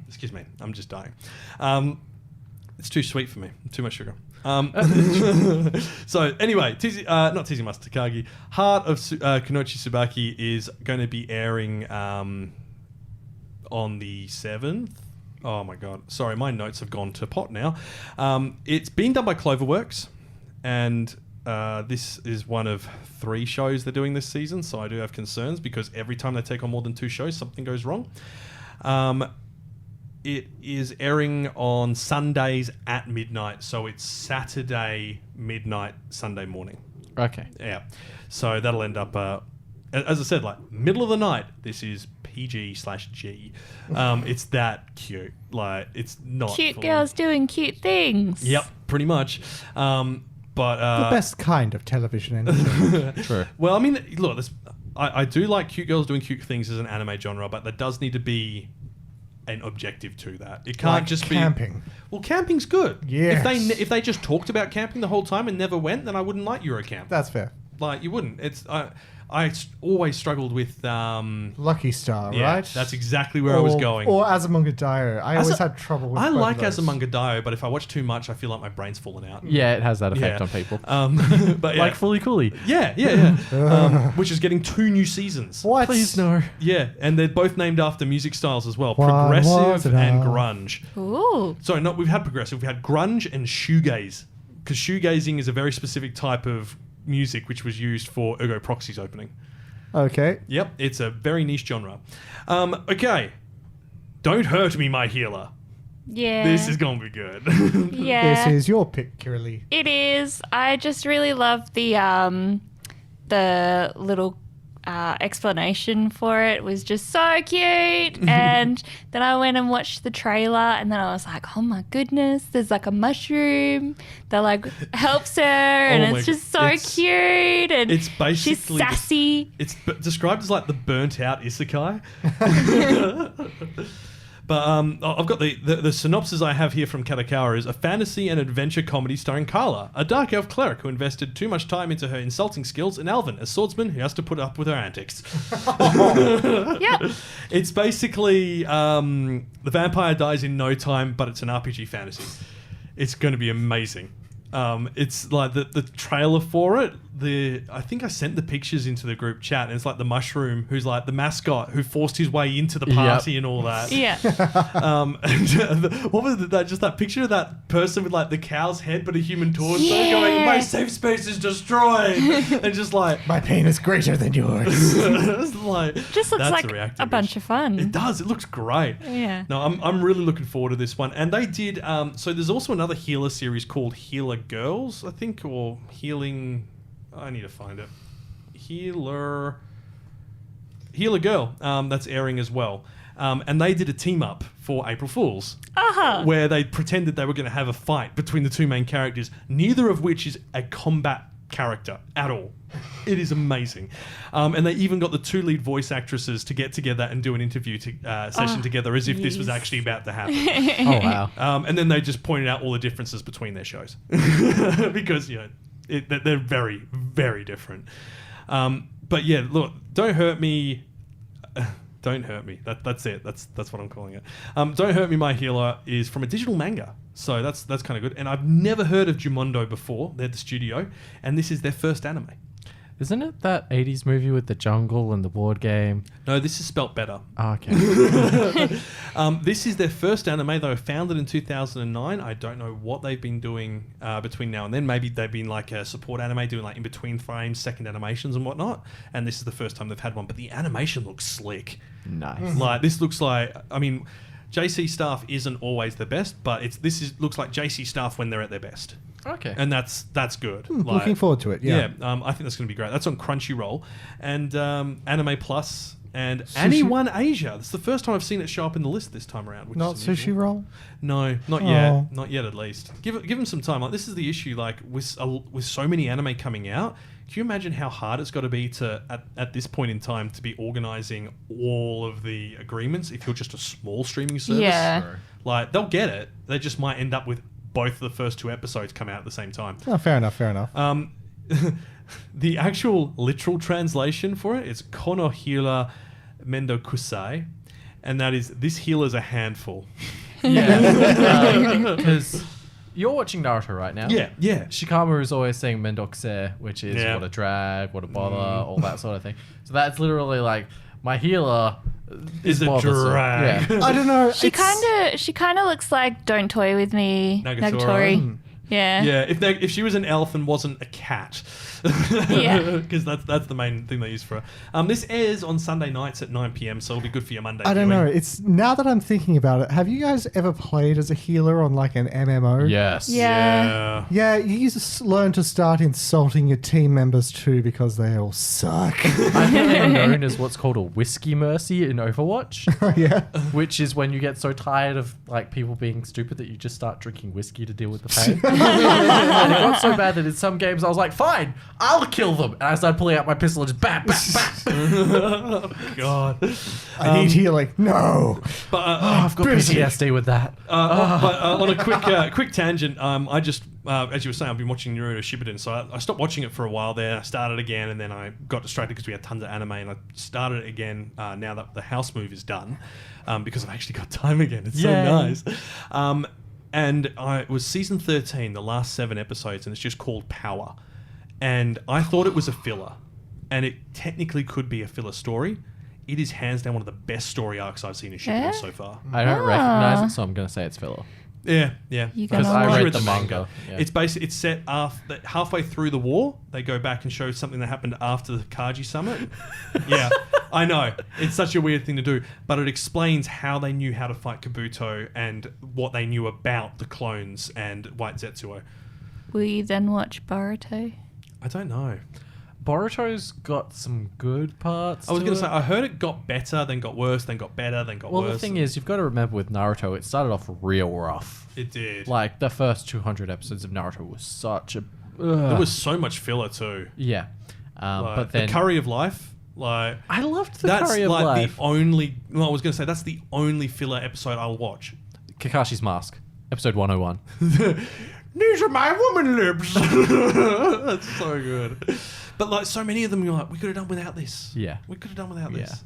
Excuse me, I'm just dying. It's too sweet for me. Too much sugar. So anyway, not Teasing Master Takagi. Heart of Kunoichi Tsubaki is going to be airing on the 7th. Oh my god. Sorry, my notes have gone to pot now. It's being done by Cloverworks, and this is one of 3 shows they're doing this season, so I do have concerns because every time they take on more than 2 shows, something goes wrong. It is airing on Sundays at midnight, so it's Saturday midnight, Sunday morning. Okay. Yeah. So that'll end up, as I said, like middle of the night. This is PG/G. It's that cute. Like, it's not Cute full- girls doing cute things. Yep, pretty much. But The best kind of television entertainment. True. well, I mean, look, I do like cute girls doing cute things as an anime genre, but there does need to be an objective to that. It can't Like just camping. be. Well, camping's good. Yes. If they just talked about camping the whole time and never went, then I wouldn't like Eurocamp. That's fair. Like, you wouldn't. I always struggled with. Lucky Star, Yeah, right? that's exactly where I was going. Or Azumanga Daioh. I always had trouble with I both like of those. Azumanga Daioh, but if I watch too much, I feel like my brain's falling out. Yeah, it has that effect Yeah. on people. But yeah. Like Fully Cooley. Yeah. Which is getting 2 new seasons. What? Please no. Yeah, and they're both named after music styles as well. What was Progressive it and now? grunge. Ooh. Sorry, no, we've had progressive. We've had grunge and shoegaze. Because shoegazing is a very specific type of music which was used for Ergo Proxy's opening. Okay. Yep, it's a very niche genre. Okay. Don't hurt me, my healer. Yeah. This is going to be good. Yeah. This is your pick, Kirili. It is. I just really love the little explanation for it was just so cute. And then I went and watched the trailer, and then I was like, oh my goodness, there's like a mushroom that like helps her, and Oh my it's just God. so cute. And It's basically she's sassy. It's described as like the burnt out isekai. But I've got the synopsis I have here from Katakawa is a fantasy and adventure comedy starring Carla, a dark elf cleric who invested too much time into her insulting skills, and Alvin, a swordsman who has to put up with her antics. Yep. It's basically the vampire dies in no time, but it's an RPG fantasy. It's going to be amazing. It's like the trailer for it. I think I sent the pictures into the group chat, and it's like the mushroom who's like the mascot who forced his way into the party and all that. Yeah. And what was that? Just that picture of that person with like the cow's head but a human torso going, "My safe space is destroyed," and just like My pain is greater than yours. it's like Just looks that's like reactive a bunch of fun. It does. It looks great. Yeah. No, I'm really looking forward to this one. And they did. So there's also another healer series called Healer Girls, I think, or Healing. I need to find it. Healer Girl. That's airing as well. And they did a team up for April Fools, where they pretended they were going to have a fight between the two main characters, neither of which is a combat character at all. It is amazing. And they even got the two lead voice actresses to get together and do an interview session together as if this was yes. actually about to happen. Oh, wow. And then they just pointed out all the differences between their shows because, you know, they're very, very different. But yeah, look, Don't Hurt Me. Don't Hurt Me. That's it. That's what I'm calling it. Don't Hurt Me, My Healer is from a digital manga. So that's kind of good. And I've never heard of Jumondo before. They're the studio. And this is their first anime. Isn't it that 80s movie with the jungle and the board game? No, this is spelt better. Oh, okay. This is their first anime. They were founded in 2009. I don't know what they've been doing between now and then. Maybe they've been like a support anime, doing like in between frames, second animations and whatnot. And this is the first time they've had one. But the animation looks slick. Nice. Like this looks like. I mean, JC staff isn't always the best, but looks like JC staff when they're at their best. Okay. And that's good. Looking forward to it. Yeah. I think that's going to be great. That's on Crunchyroll and Anime Plus and Anyone Asia. It's the first time I've seen it show up in the list this time around. Which Not is Sushi unusual. Roll? No, not yet. Not yet, at least. Give them some time. Like this is the issue. Like with so many anime coming out, can you imagine how hard it's got to be to at this point in time to be organizing all of the agreements if you're just a small streaming service? Yeah. Sure. Like they'll get it. They just might end up with both of the first two episodes come out at the same time. Oh, fair enough. The actual literal translation for it is Konohira Mendo Kusai, and that is this healer's a handful. Yeah. Because you're watching Naruto right now. Yeah. Shikamaru is always saying Mendokuse, which is Yeah. what a drag, what a bother, all that sort of thing. So that's literally like my healer Is a bothersome. drag. Yeah. I don't know. She kind of looks like Don't Toy With Me, Nagatoro. Nagatoro. Yeah. Yeah, if she was an elf and wasn't a cat, Yeah. because that's the main thing they use for her. This airs on Sunday nights at 9 p.m, so it'll be good for your Monday. I don't viewing. know. It's now that I'm thinking about it. Have you guys ever played as a healer on like an MMO? Yes. Yeah. Yeah, you just learn to start insulting your team members too because they all suck. I think they're known as what's called a whiskey mercy in Overwatch, Yeah. which is when you get so tired of like people being stupid that you just start drinking whiskey to deal with the pain. And it got so bad that in some games I was like, fine, I'll kill them. And I started pulling out my pistol and just bam, bam, bam. God. I need healing. No. But I've got PTSD with that. but on a quick tangent, I just as you were saying, I've been watching Naruto Shippuden, so I stopped watching it for a while there. I started again, and then I got distracted because we had tons of anime, and I started it again now that the house move is done, because I've actually got time again. It's so Yay. nice. And it was season 13, the last 7 episodes, and it's just called Power. And I thought it was a filler, and it technically could be a filler story. It is hands down one of the best story arcs I've seen in Shippuden Yeah? so far. I don't recognize it, so I'm going to say it's filler. Yeah. You Because gonna I watch read Read the manga. Yeah. It's basically set halfway through the war. They go back and show something that happened after the Kaji summit. Yeah, I know it's such a weird thing to do, but it explains how they knew how to fight Kabuto and what they knew about the clones and White Zetsuo. Will you then watch Boruto? I don't know. Boruto's got some good parts. I was to going to it. say, I heard it got better, then got worse, then got better, then got Well, worse. the thing is, you've got to remember with Naruto, it started off real rough. It did. Like, the first 200 episodes of Naruto was such a... There was so much filler too. Yeah. Like, But then... the Curry of Life, like... I loved the that's Curry of like Life. the only... Well, I was going to say, that's the only filler episode I'll watch. Kakashi's Mask, episode 101. These are my woman lips. That's so good. But like so many of them, you're like, we could have done without this. Yeah. We could have done without this. Yeah.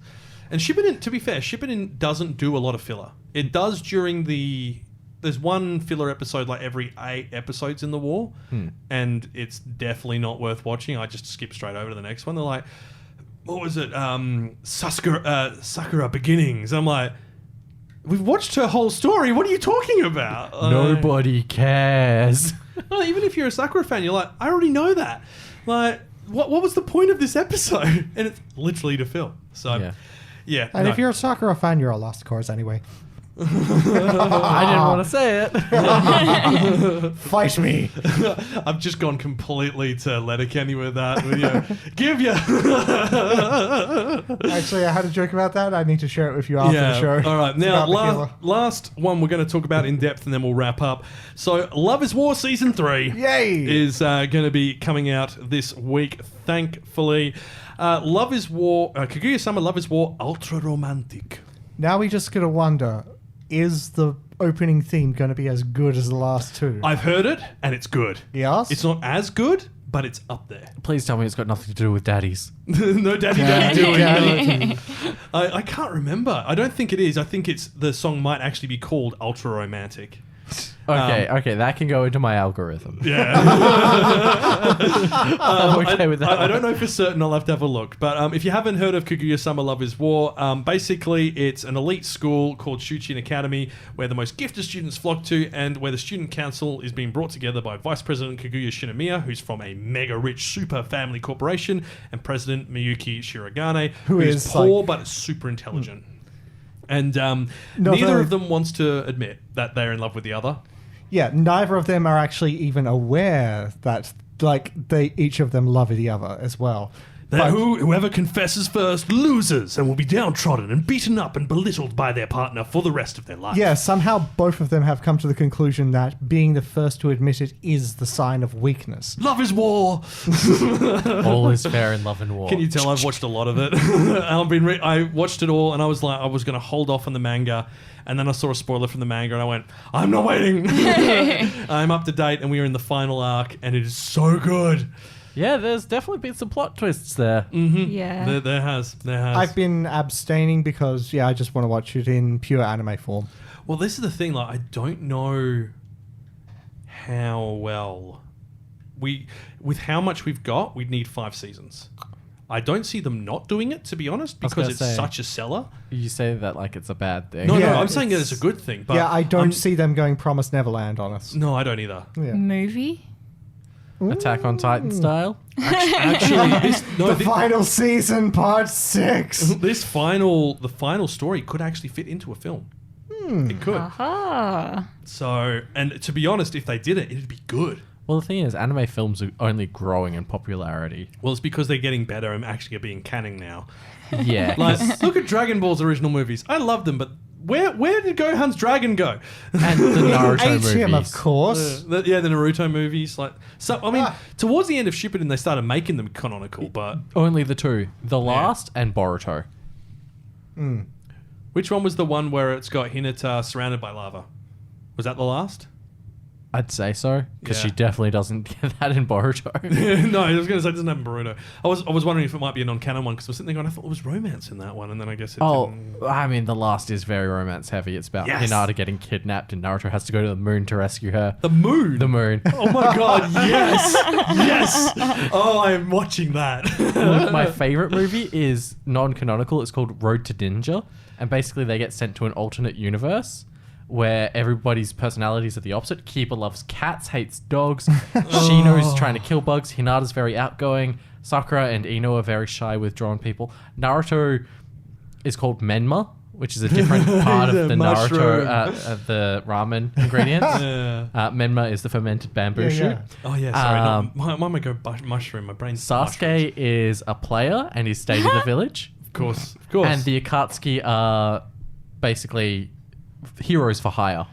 And Shippuden, to be fair, Shippuden doesn't do a lot of filler. It does during the... There's one filler episode like every 8 episodes in the war, and it's definitely not worth watching. I just skip straight over to the next one. They're like, what was it? Sakura Beginnings. I'm like, we've watched her whole story. What are you talking about? Nobody cares. Well, even if you're a Sakura fan, you're like, I already know that. Like, what was the point of this episode? And it's literally to fill. So, yeah. And no. if you're a Sakura fan, you're a lost cause anyway. I didn't want to say it. Fight me. I've just gone completely to Letterkenny with that. Give you. Actually, I had a joke about that. I need to share it with you after the show. All right. It's Now, about Michaela. last one we're going to talk about in depth, and then we'll wrap up. So, Love is War Season 3 Yay! is going to be coming out this week, thankfully. Love is War, Kaguya-sama Love is War Ultra Romantic. Now we just gotta wonder, is the opening theme going to be as good as the last two? I've heard it, and it's good. Yes? It's not as good, but it's up there. Please tell me it's got nothing to do with daddies. No daddy doing. I can't remember. I don't think it is. I think it's the song might actually be called Ultra Romantic. Okay, that can go into my algorithm. Yeah. I'm okay with that. I don't know for certain. I'll have to have a look. But if you haven't heard of Kaguya-sama Love is War, basically it's an elite school called Shuchin Academy where the most gifted students flock to and where the student council is being brought together by Vice President Kaguya Shinomiya, who's from a mega rich super family corporation, and President Miyuki Shirogane, who is poor but super intelligent. And neither of them wants to admit that they're in love with the other. Yeah, neither of them are actually even aware that, like, they each of them love the other as well. But Whoever confesses first loses and will be downtrodden and beaten up and belittled by their partner for the rest of their life. yeah, somehow both of them have come to the conclusion that being the first to admit it is the sign of weakness. Love is war. All is fair in love and war. Can you tell I've watched a lot of it? I watched it all and I was like, I was going to hold off on the manga. And then I saw a spoiler from the manga and I went, I'm not waiting. I'm up to date and we are in the final arc and it is so good. Yeah, there's definitely been some plot twists there. Yeah. There has. I've been abstaining because, I just want to watch it in pure anime form. Well, this is the thing. Like, I don't know how well with how much we've got, we'd need 5 seasons. I don't see them not doing it, to be honest, because it's such a seller. You say that like it's a bad thing. No, Yeah, I'm saying that it's a good thing. But I don't see them going Promised Neverland on us. No, I don't either. Yeah. Movie? Attack on Titan style. Actually, The final season, part 6. the final story could actually fit into a film. It could. Aha. So, and to be honest, if they did it, it'd be good. Well, the thing is, anime films are only growing in popularity. Well, it's because they're getting better and actually are being canon now. Yeah. Like, look at Dragon Ball's original movies. I love them, but where did Gohan's dragon go? And the Naruto HM, movies. of course. The Naruto movies. Towards the end of Shippuden, they started making them canonical, but Only the two. The Last and Boruto. which one was the one where it's got Hinata surrounded by lava? Was that the last? I'd say so, because Yeah. she definitely doesn't get that in Boruto. No, I was going to say it doesn't have Boruto. I was wondering if it might be a non-canon one because I was sitting there going, I thought it was romance in that one, and then I guess it didn't. I mean, The Last is very romance heavy. It's about Yes. Hinata getting kidnapped and Naruto has to go to the moon to rescue her. The moon. The moon. Oh my god, yes! Yes! Oh, I am watching that. My favorite movie is non-canonical. It's called Road to Ninja. And basically they get sent to an alternate universe where everybody's personalities are the opposite. Kiba loves cats, hates dogs. Shino's trying to kill bugs. Hinata's very outgoing. Sakura and Ino are very shy, withdrawn people. Naruto is called Menma, which is a different part of the mushroom. Naruto, the ramen ingredients. Menma is the fermented bamboo shoot. Oh yeah, sorry. Why am I go mushroom? My brain's Sasuke is a player and he stayed in the village. Of course. And the Akatsuki are basically heroes for hire.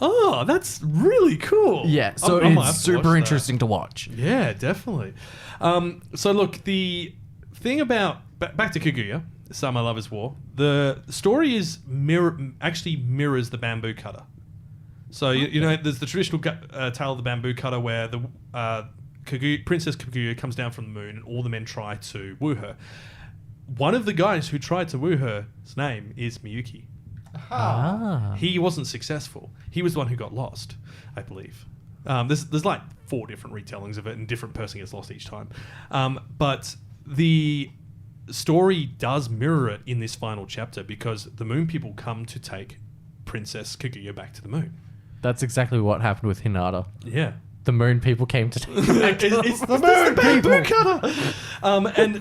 Oh, that's really cool. Yeah, so I might have it's to watch super that. interesting to watch. Yeah, definitely. So look, the thing about back to Kaguya-sama Lover's War, the story is actually mirrors the bamboo cutter. So you know, there's the traditional tale of the bamboo cutter where the Princess Kaguya comes down from the moon and all the men try to woo her. One of the guys who tried to woo her, his name is Miyuki. He wasn't successful. He was the one who got lost, I believe. There's like 4 different retellings of it, and different person gets lost each time. But the story does mirror it in this final chapter because the moon people come to take Princess Kaguya back to the moon. That's exactly what happened with Hinata. Yeah. The moon people came to take her back. It's the moon bamboo cutter. And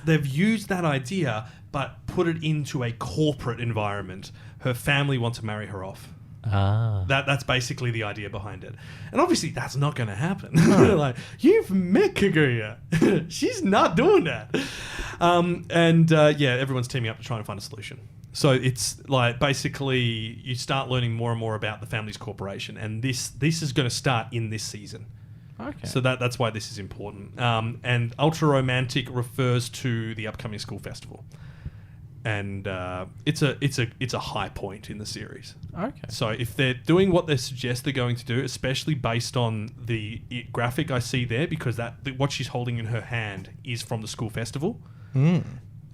they've used that idea but put it into a corporate environment. Her family want to marry her off. That's basically the idea behind it. And obviously that's not going to happen. Like, you've met Kaguya. She's not doing that. Everyone's teaming up to try and find a solution. So it's like basically you start learning more and more about the family's corporation, and this is going to start in this season. Okay. So that's why this is important. And Ultra Romantic refers to the upcoming school festival, and it's a high point in the series. Okay. So if they're doing what they suggest they're going to do, especially based on the graphic I see there, because what she's holding in her hand is from the school festival.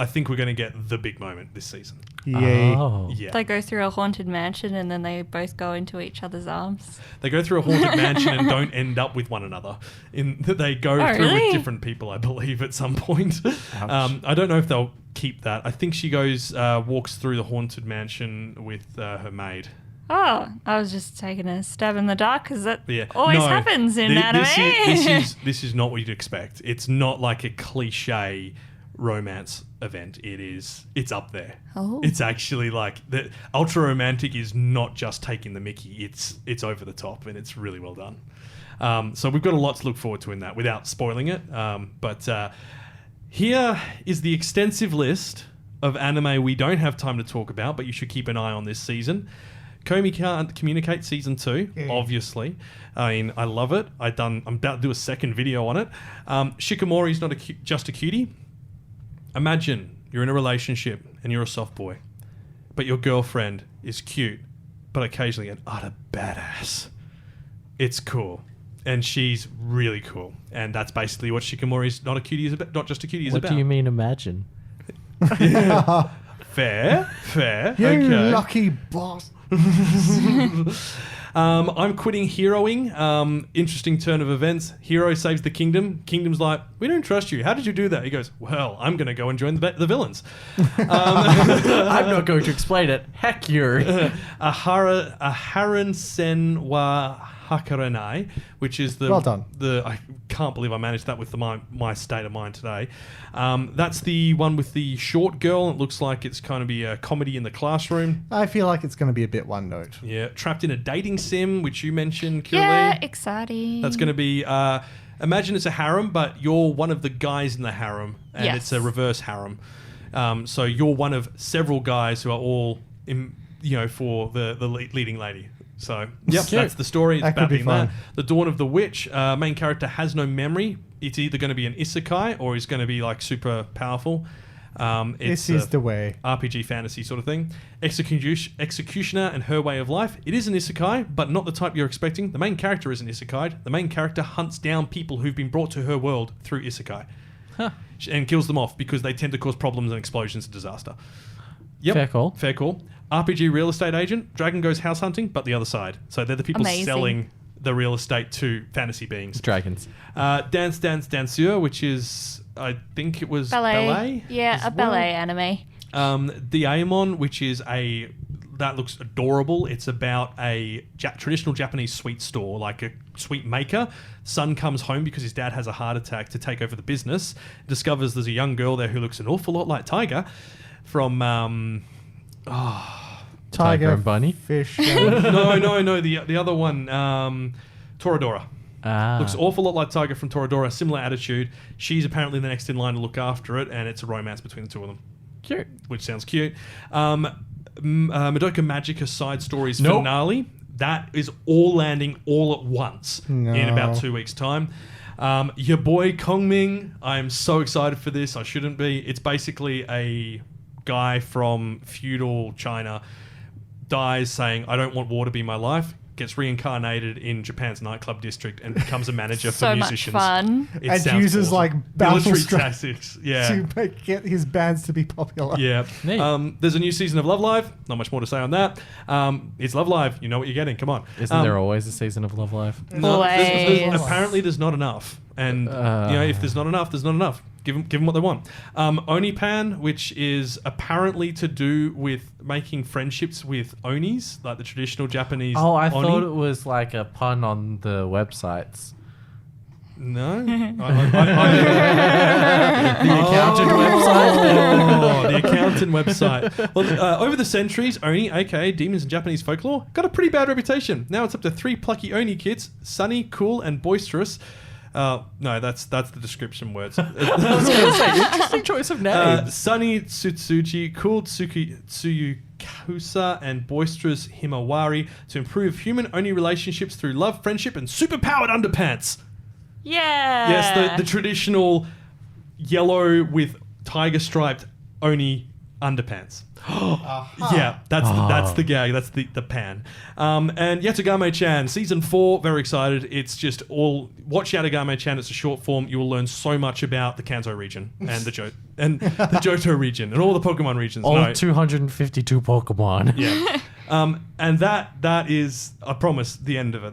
I think we're going to get the big moment this season. Yay. Oh. Yeah. They go through a haunted mansion and then they both go into each other's arms. They go through a haunted mansion and don't end up with one another. They go through really? with different people, I believe, at some point. I don't know if they'll keep that. I think she walks through the haunted mansion with her maid. Oh, I was just taking a stab in the dark because that always happens in anime. This is not what you'd expect. It's not like a cliche romance event. It's up there. Oh. It's actually like the Ultra Romantic is not just taking the mickey. It's over the top and it's really well done. So we've got a lot to look forward to in that without spoiling it. But here is the extensive list of anime we don't have time to talk about, but you should keep an eye on this season. Komi Can't Communicate Season 2, obviously. I mean, I love it. I'm about to do a second video on it. Shikimori is not just a cutie. Imagine you're in a relationship and you're a soft boy, but your girlfriend is cute, but occasionally an utter badass. It's cool. And she's really cool. And that's basically what Shikimori's not just a cutie is What about. do you mean imagine? Fair. You Okay. lucky boss. I'm quitting heroing. Interesting turn of events. Hero saves the kingdom. Kingdom's like, we don't trust you. How ddid you do that? He goes, well, I'm going to go and join the villains. I'm not going to explain it. Heck you're. Aharon Sen wa Hakarenai, which is the... Well done. I can't believe I managed that with my state of mind today. That's the one with the short girl. It looks like it's kind of be a comedy in the classroom. I feel like it's going to be a bit one note. Yeah, trapped in a dating sim, which you mentioned, Kira Yeah, Lee. exciting. That's going to be... imagine it's a harem, but you're one of the guys in the harem, and Yes. it's a reverse harem. So you're one of several guys who are all, for the leading lady. So, yep, that's the story. It's That could about be being fun. that. The Dawn of the Witch. Main character has no memory. It's either going to be an isekai or he's going to be like super powerful. This is the way. RPG fantasy sort of thing. Executioner and Her Way of Life. It is an isekai, but not the type you're expecting. The main character isn't isekai. The main character hunts down people who've been brought to her world through isekai. And kills them off because they tend to cause problems and explosions and disaster. Yep. Fair call. RPG real estate agent. Dragon goes house hunting, but the other side. So they're the people Amazing. selling the real estate to fantasy beings. Dragons. Dance Danseur, which is, I think it was ballet. Yeah, as a ballet anime. Daemon, which is that looks adorable. It's about a traditional Japanese sweet store, like a sweet maker. Son comes home because his dad has a heart attack to take over the business. Discovers there's a young girl there who looks an awful lot like Tiger from Tiger and bunny? Fish. No. The other one, Toradora. Looks an awful lot like Tiger from Toradora. Similar attitude. She's apparently the next in line to look after it, and it's a romance between the two of them. Cute. Which sounds cute. Madoka Magica Side Stories finale. That is all landing all at once in about 2 weeks' time. Your boy Kongming, I'm so excited for this. I shouldn't be. It's basically a guy from feudal China dies saying, I don't want war to be my life. Gets reincarnated in Japan's nightclub district and becomes a manager for musicians. So much fun. It And sounds uses awesome. like battle military tactics. Yeah. to get his bands to be popular. Yeah. Neat. There's a new season of Love Live. Not much more to say on that. It's Love Live. You know what you're getting. Come on. Isn't there always a season of Love Live? No, Always. apparently there's not enough. And if there's not enough, there's not enough. Give them what they want. Onipan, which is apparently to do with making friendships with Onis, like the traditional Japanese Oh, I Oni. thought it was like a pun on the websites. No? The accountant website. Oh, the accountant website. Well, over the centuries, Oni, aka demons in Japanese folklore, got a pretty bad reputation. Now it's up to 3 plucky Oni kids, sunny, cool, and boisterous. No, that's the description words. I was going to say, interesting choice of names. Sunny Tsutsuji, cool Tsuyukusa, and boisterous Himawari to improve human Oni relationships through love, friendship, and superpowered underpants. Yeah. Yes, the traditional yellow with tiger striped Oni underpants. Yeah, that's the gag. That's the pan. And Yatagame-chan, season 4, very excited. It's just all watch Yatagame-chan. It's a short form. You will learn so much about the Kanto region and the Johto region and all the Pokemon regions. All 252 Pokemon. Yeah. And that is, I promise, the end of it.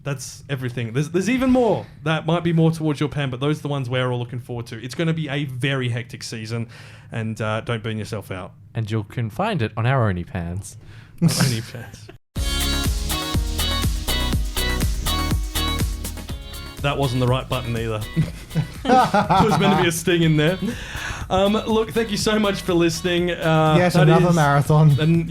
That's everything. There's even more. That might be more towards your pen, but those are the ones we're all looking forward to. It's going to be a very hectic season, and don't burn yourself out. And you can find it on our OnlyPans. OnlyFans. That wasn't the right button either. There was meant to be a sting in there. Look, thank you so much for listening. Yes, that another is- marathon. And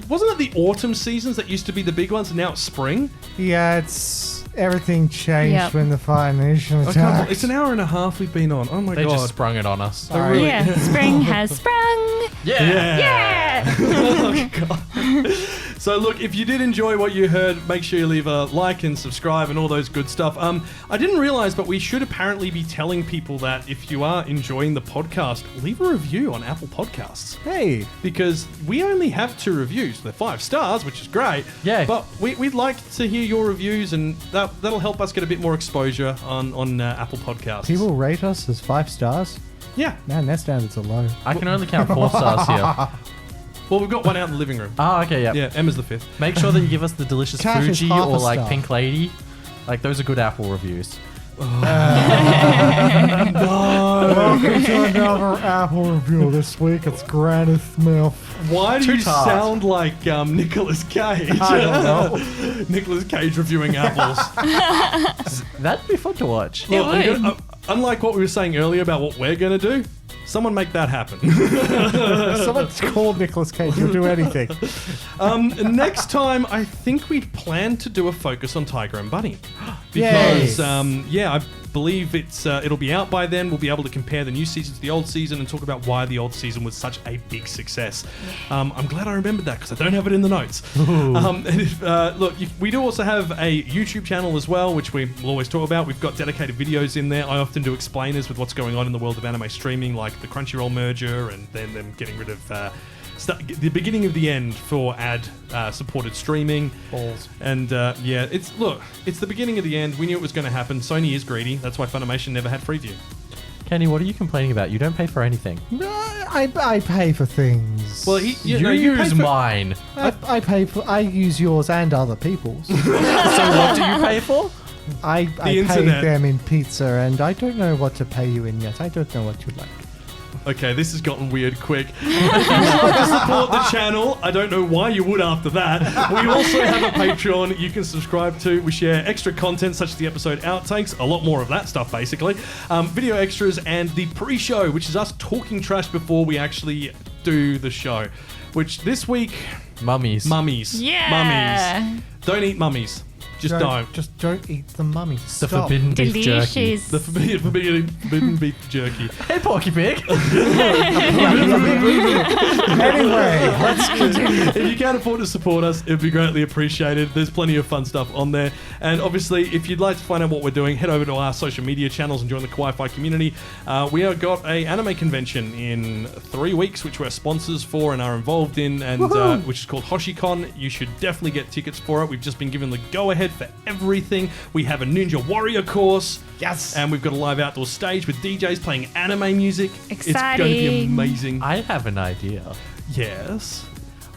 wasn't it the autumn seasons that used to be the big ones, and now it's spring? Yeah, it's everything changed Yep. when the Fire Nation I can't attacked. believe- it's an hour and a half we've been on. Oh my They god. just sprung it on us. Sorry. Yeah. Spring has sprung. Yeah. Oh, God. So look, if you did enjoy what you heard, make sure you leave a like and subscribe and all those good stuff. I didn't realize, but we should apparently be telling people that if you are enjoying the podcast, leave a review on Apple Podcasts. Hey, Because we only have 2 reviews. They're 5 stars, which is great. Yeah. But we'd like to hear your reviews, and that'll help us get a bit more exposure on Apple Podcasts. people rate us as 5 stars. Yeah. Man, their standards are low. I can only count 4 stars here. Well, we've got one out in the living room. Oh, okay, yeah. Yeah, Emma's the 5th. Make sure that you give us the delicious Cash is Fuji half a or like star. Pink Lady. Like, those are good Apple reviews. Welcome to another Apple review. This week it's Granny Smith. Why do Too you tart. sound like Nicolas Cage? I don't know. Nicolas Cage reviewing apples. That'd be fun to watch. It Look, would. unlike what we were saying earlier about what we're going to do, someone make that happen. Someone's called Nicolas Cage. He'll do anything. Next time, I think we plan to do a focus on Tiger and Bunny. Because, I believe it'll be out by then. We'll be able to compare the new season to the old season and talk about why the old season was such a big success. I'm glad I remembered that because I don't have it in the notes. We do also have a YouTube channel as well, which we will always talk about. We've got dedicated videos in there. I often do explainers with what's going on in the world of anime streaming, like the Crunchyroll merger and then them getting rid of the beginning of the end for ad supported streaming. Balls. And it's the beginning of the end. We knew it was going to happen. Sony is greedy. That's why Funimation never had Freeview. Kenny, what are you complaining about? You don't pay for anything. No, I pay for things. Well, You pay use for- mine. I use yours and other people's. So what do you pay for? I pay internet. them in pizza, and I don't know what to pay you in yet. I don't know what you like. Okay, this has gotten weird quick. If you would like to support the channel, I don't know why you would after that. We also have a Patreon you can subscribe to. We share extra content such as the episode outtakes, a lot more of that stuff basically, video extras, and the pre-show, which is us talking trash before we actually do the show. Which this week, Mummies. mummies. Yeah. Mummies. Don't eat mummies. Just don't. Just don't eat the mummy. The Stop. forbidden beef jerky. Delicious. The forbidden beef jerky. Hey, Porky Pig. Anyway, let's continue. If you can afford to support us, it would be greatly appreciated. There's plenty of fun stuff on there. And obviously, if you'd like to find out what we're doing, head over to our social media channels and join the Kawaii-Fi community. We have got a anime convention in 3 weeks, which we're sponsors for and are involved in, and which is called Hoshicon. You should definitely get tickets for it. We've just been given the go-ahead for everything. We have a Ninja Warrior course. Yes. And we've got a live outdoor stage with DJs playing anime music. It's going to be Exciting. amazing. I have an idea. Yes.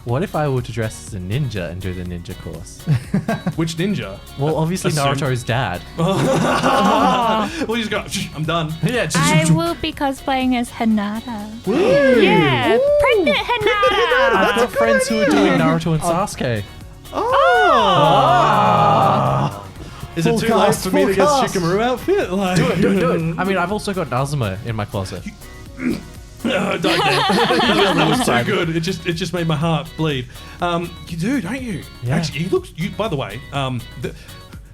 What if I were to dress as a ninja and do the ninja course? Which ninja? Well, obviously Assume- Naruto's dad. Well, you just go, "Shh, I'm done. Yeah, I will be cosplaying as Hinata. Yeah, pregnant Hinata. I've got friends who are doing Naruto and Sasuke. Is it Full too cast, late for me to full get cast. Shikimori outfit? Like, Do it. I mean, I've also got Nazuma in my closet. Don't get it. That was too good. It just made my heart bleed. You do, don't you? Yeah. Actually, he looks. By the way,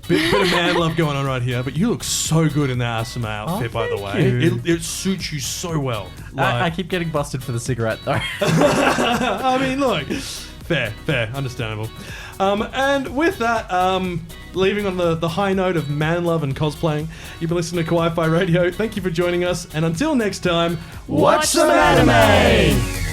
bit of man love going on right here, but you look so good in that Asuma outfit. By the thank way, you. it suits you so well. I keep getting busted for the cigarette, though. I mean, look, fair, understandable. And with that, leaving on the high note of man love and cosplaying, you've been listening to Kawaii-Fi Radio. Thank you for joining us, and until next time, Watch some anime!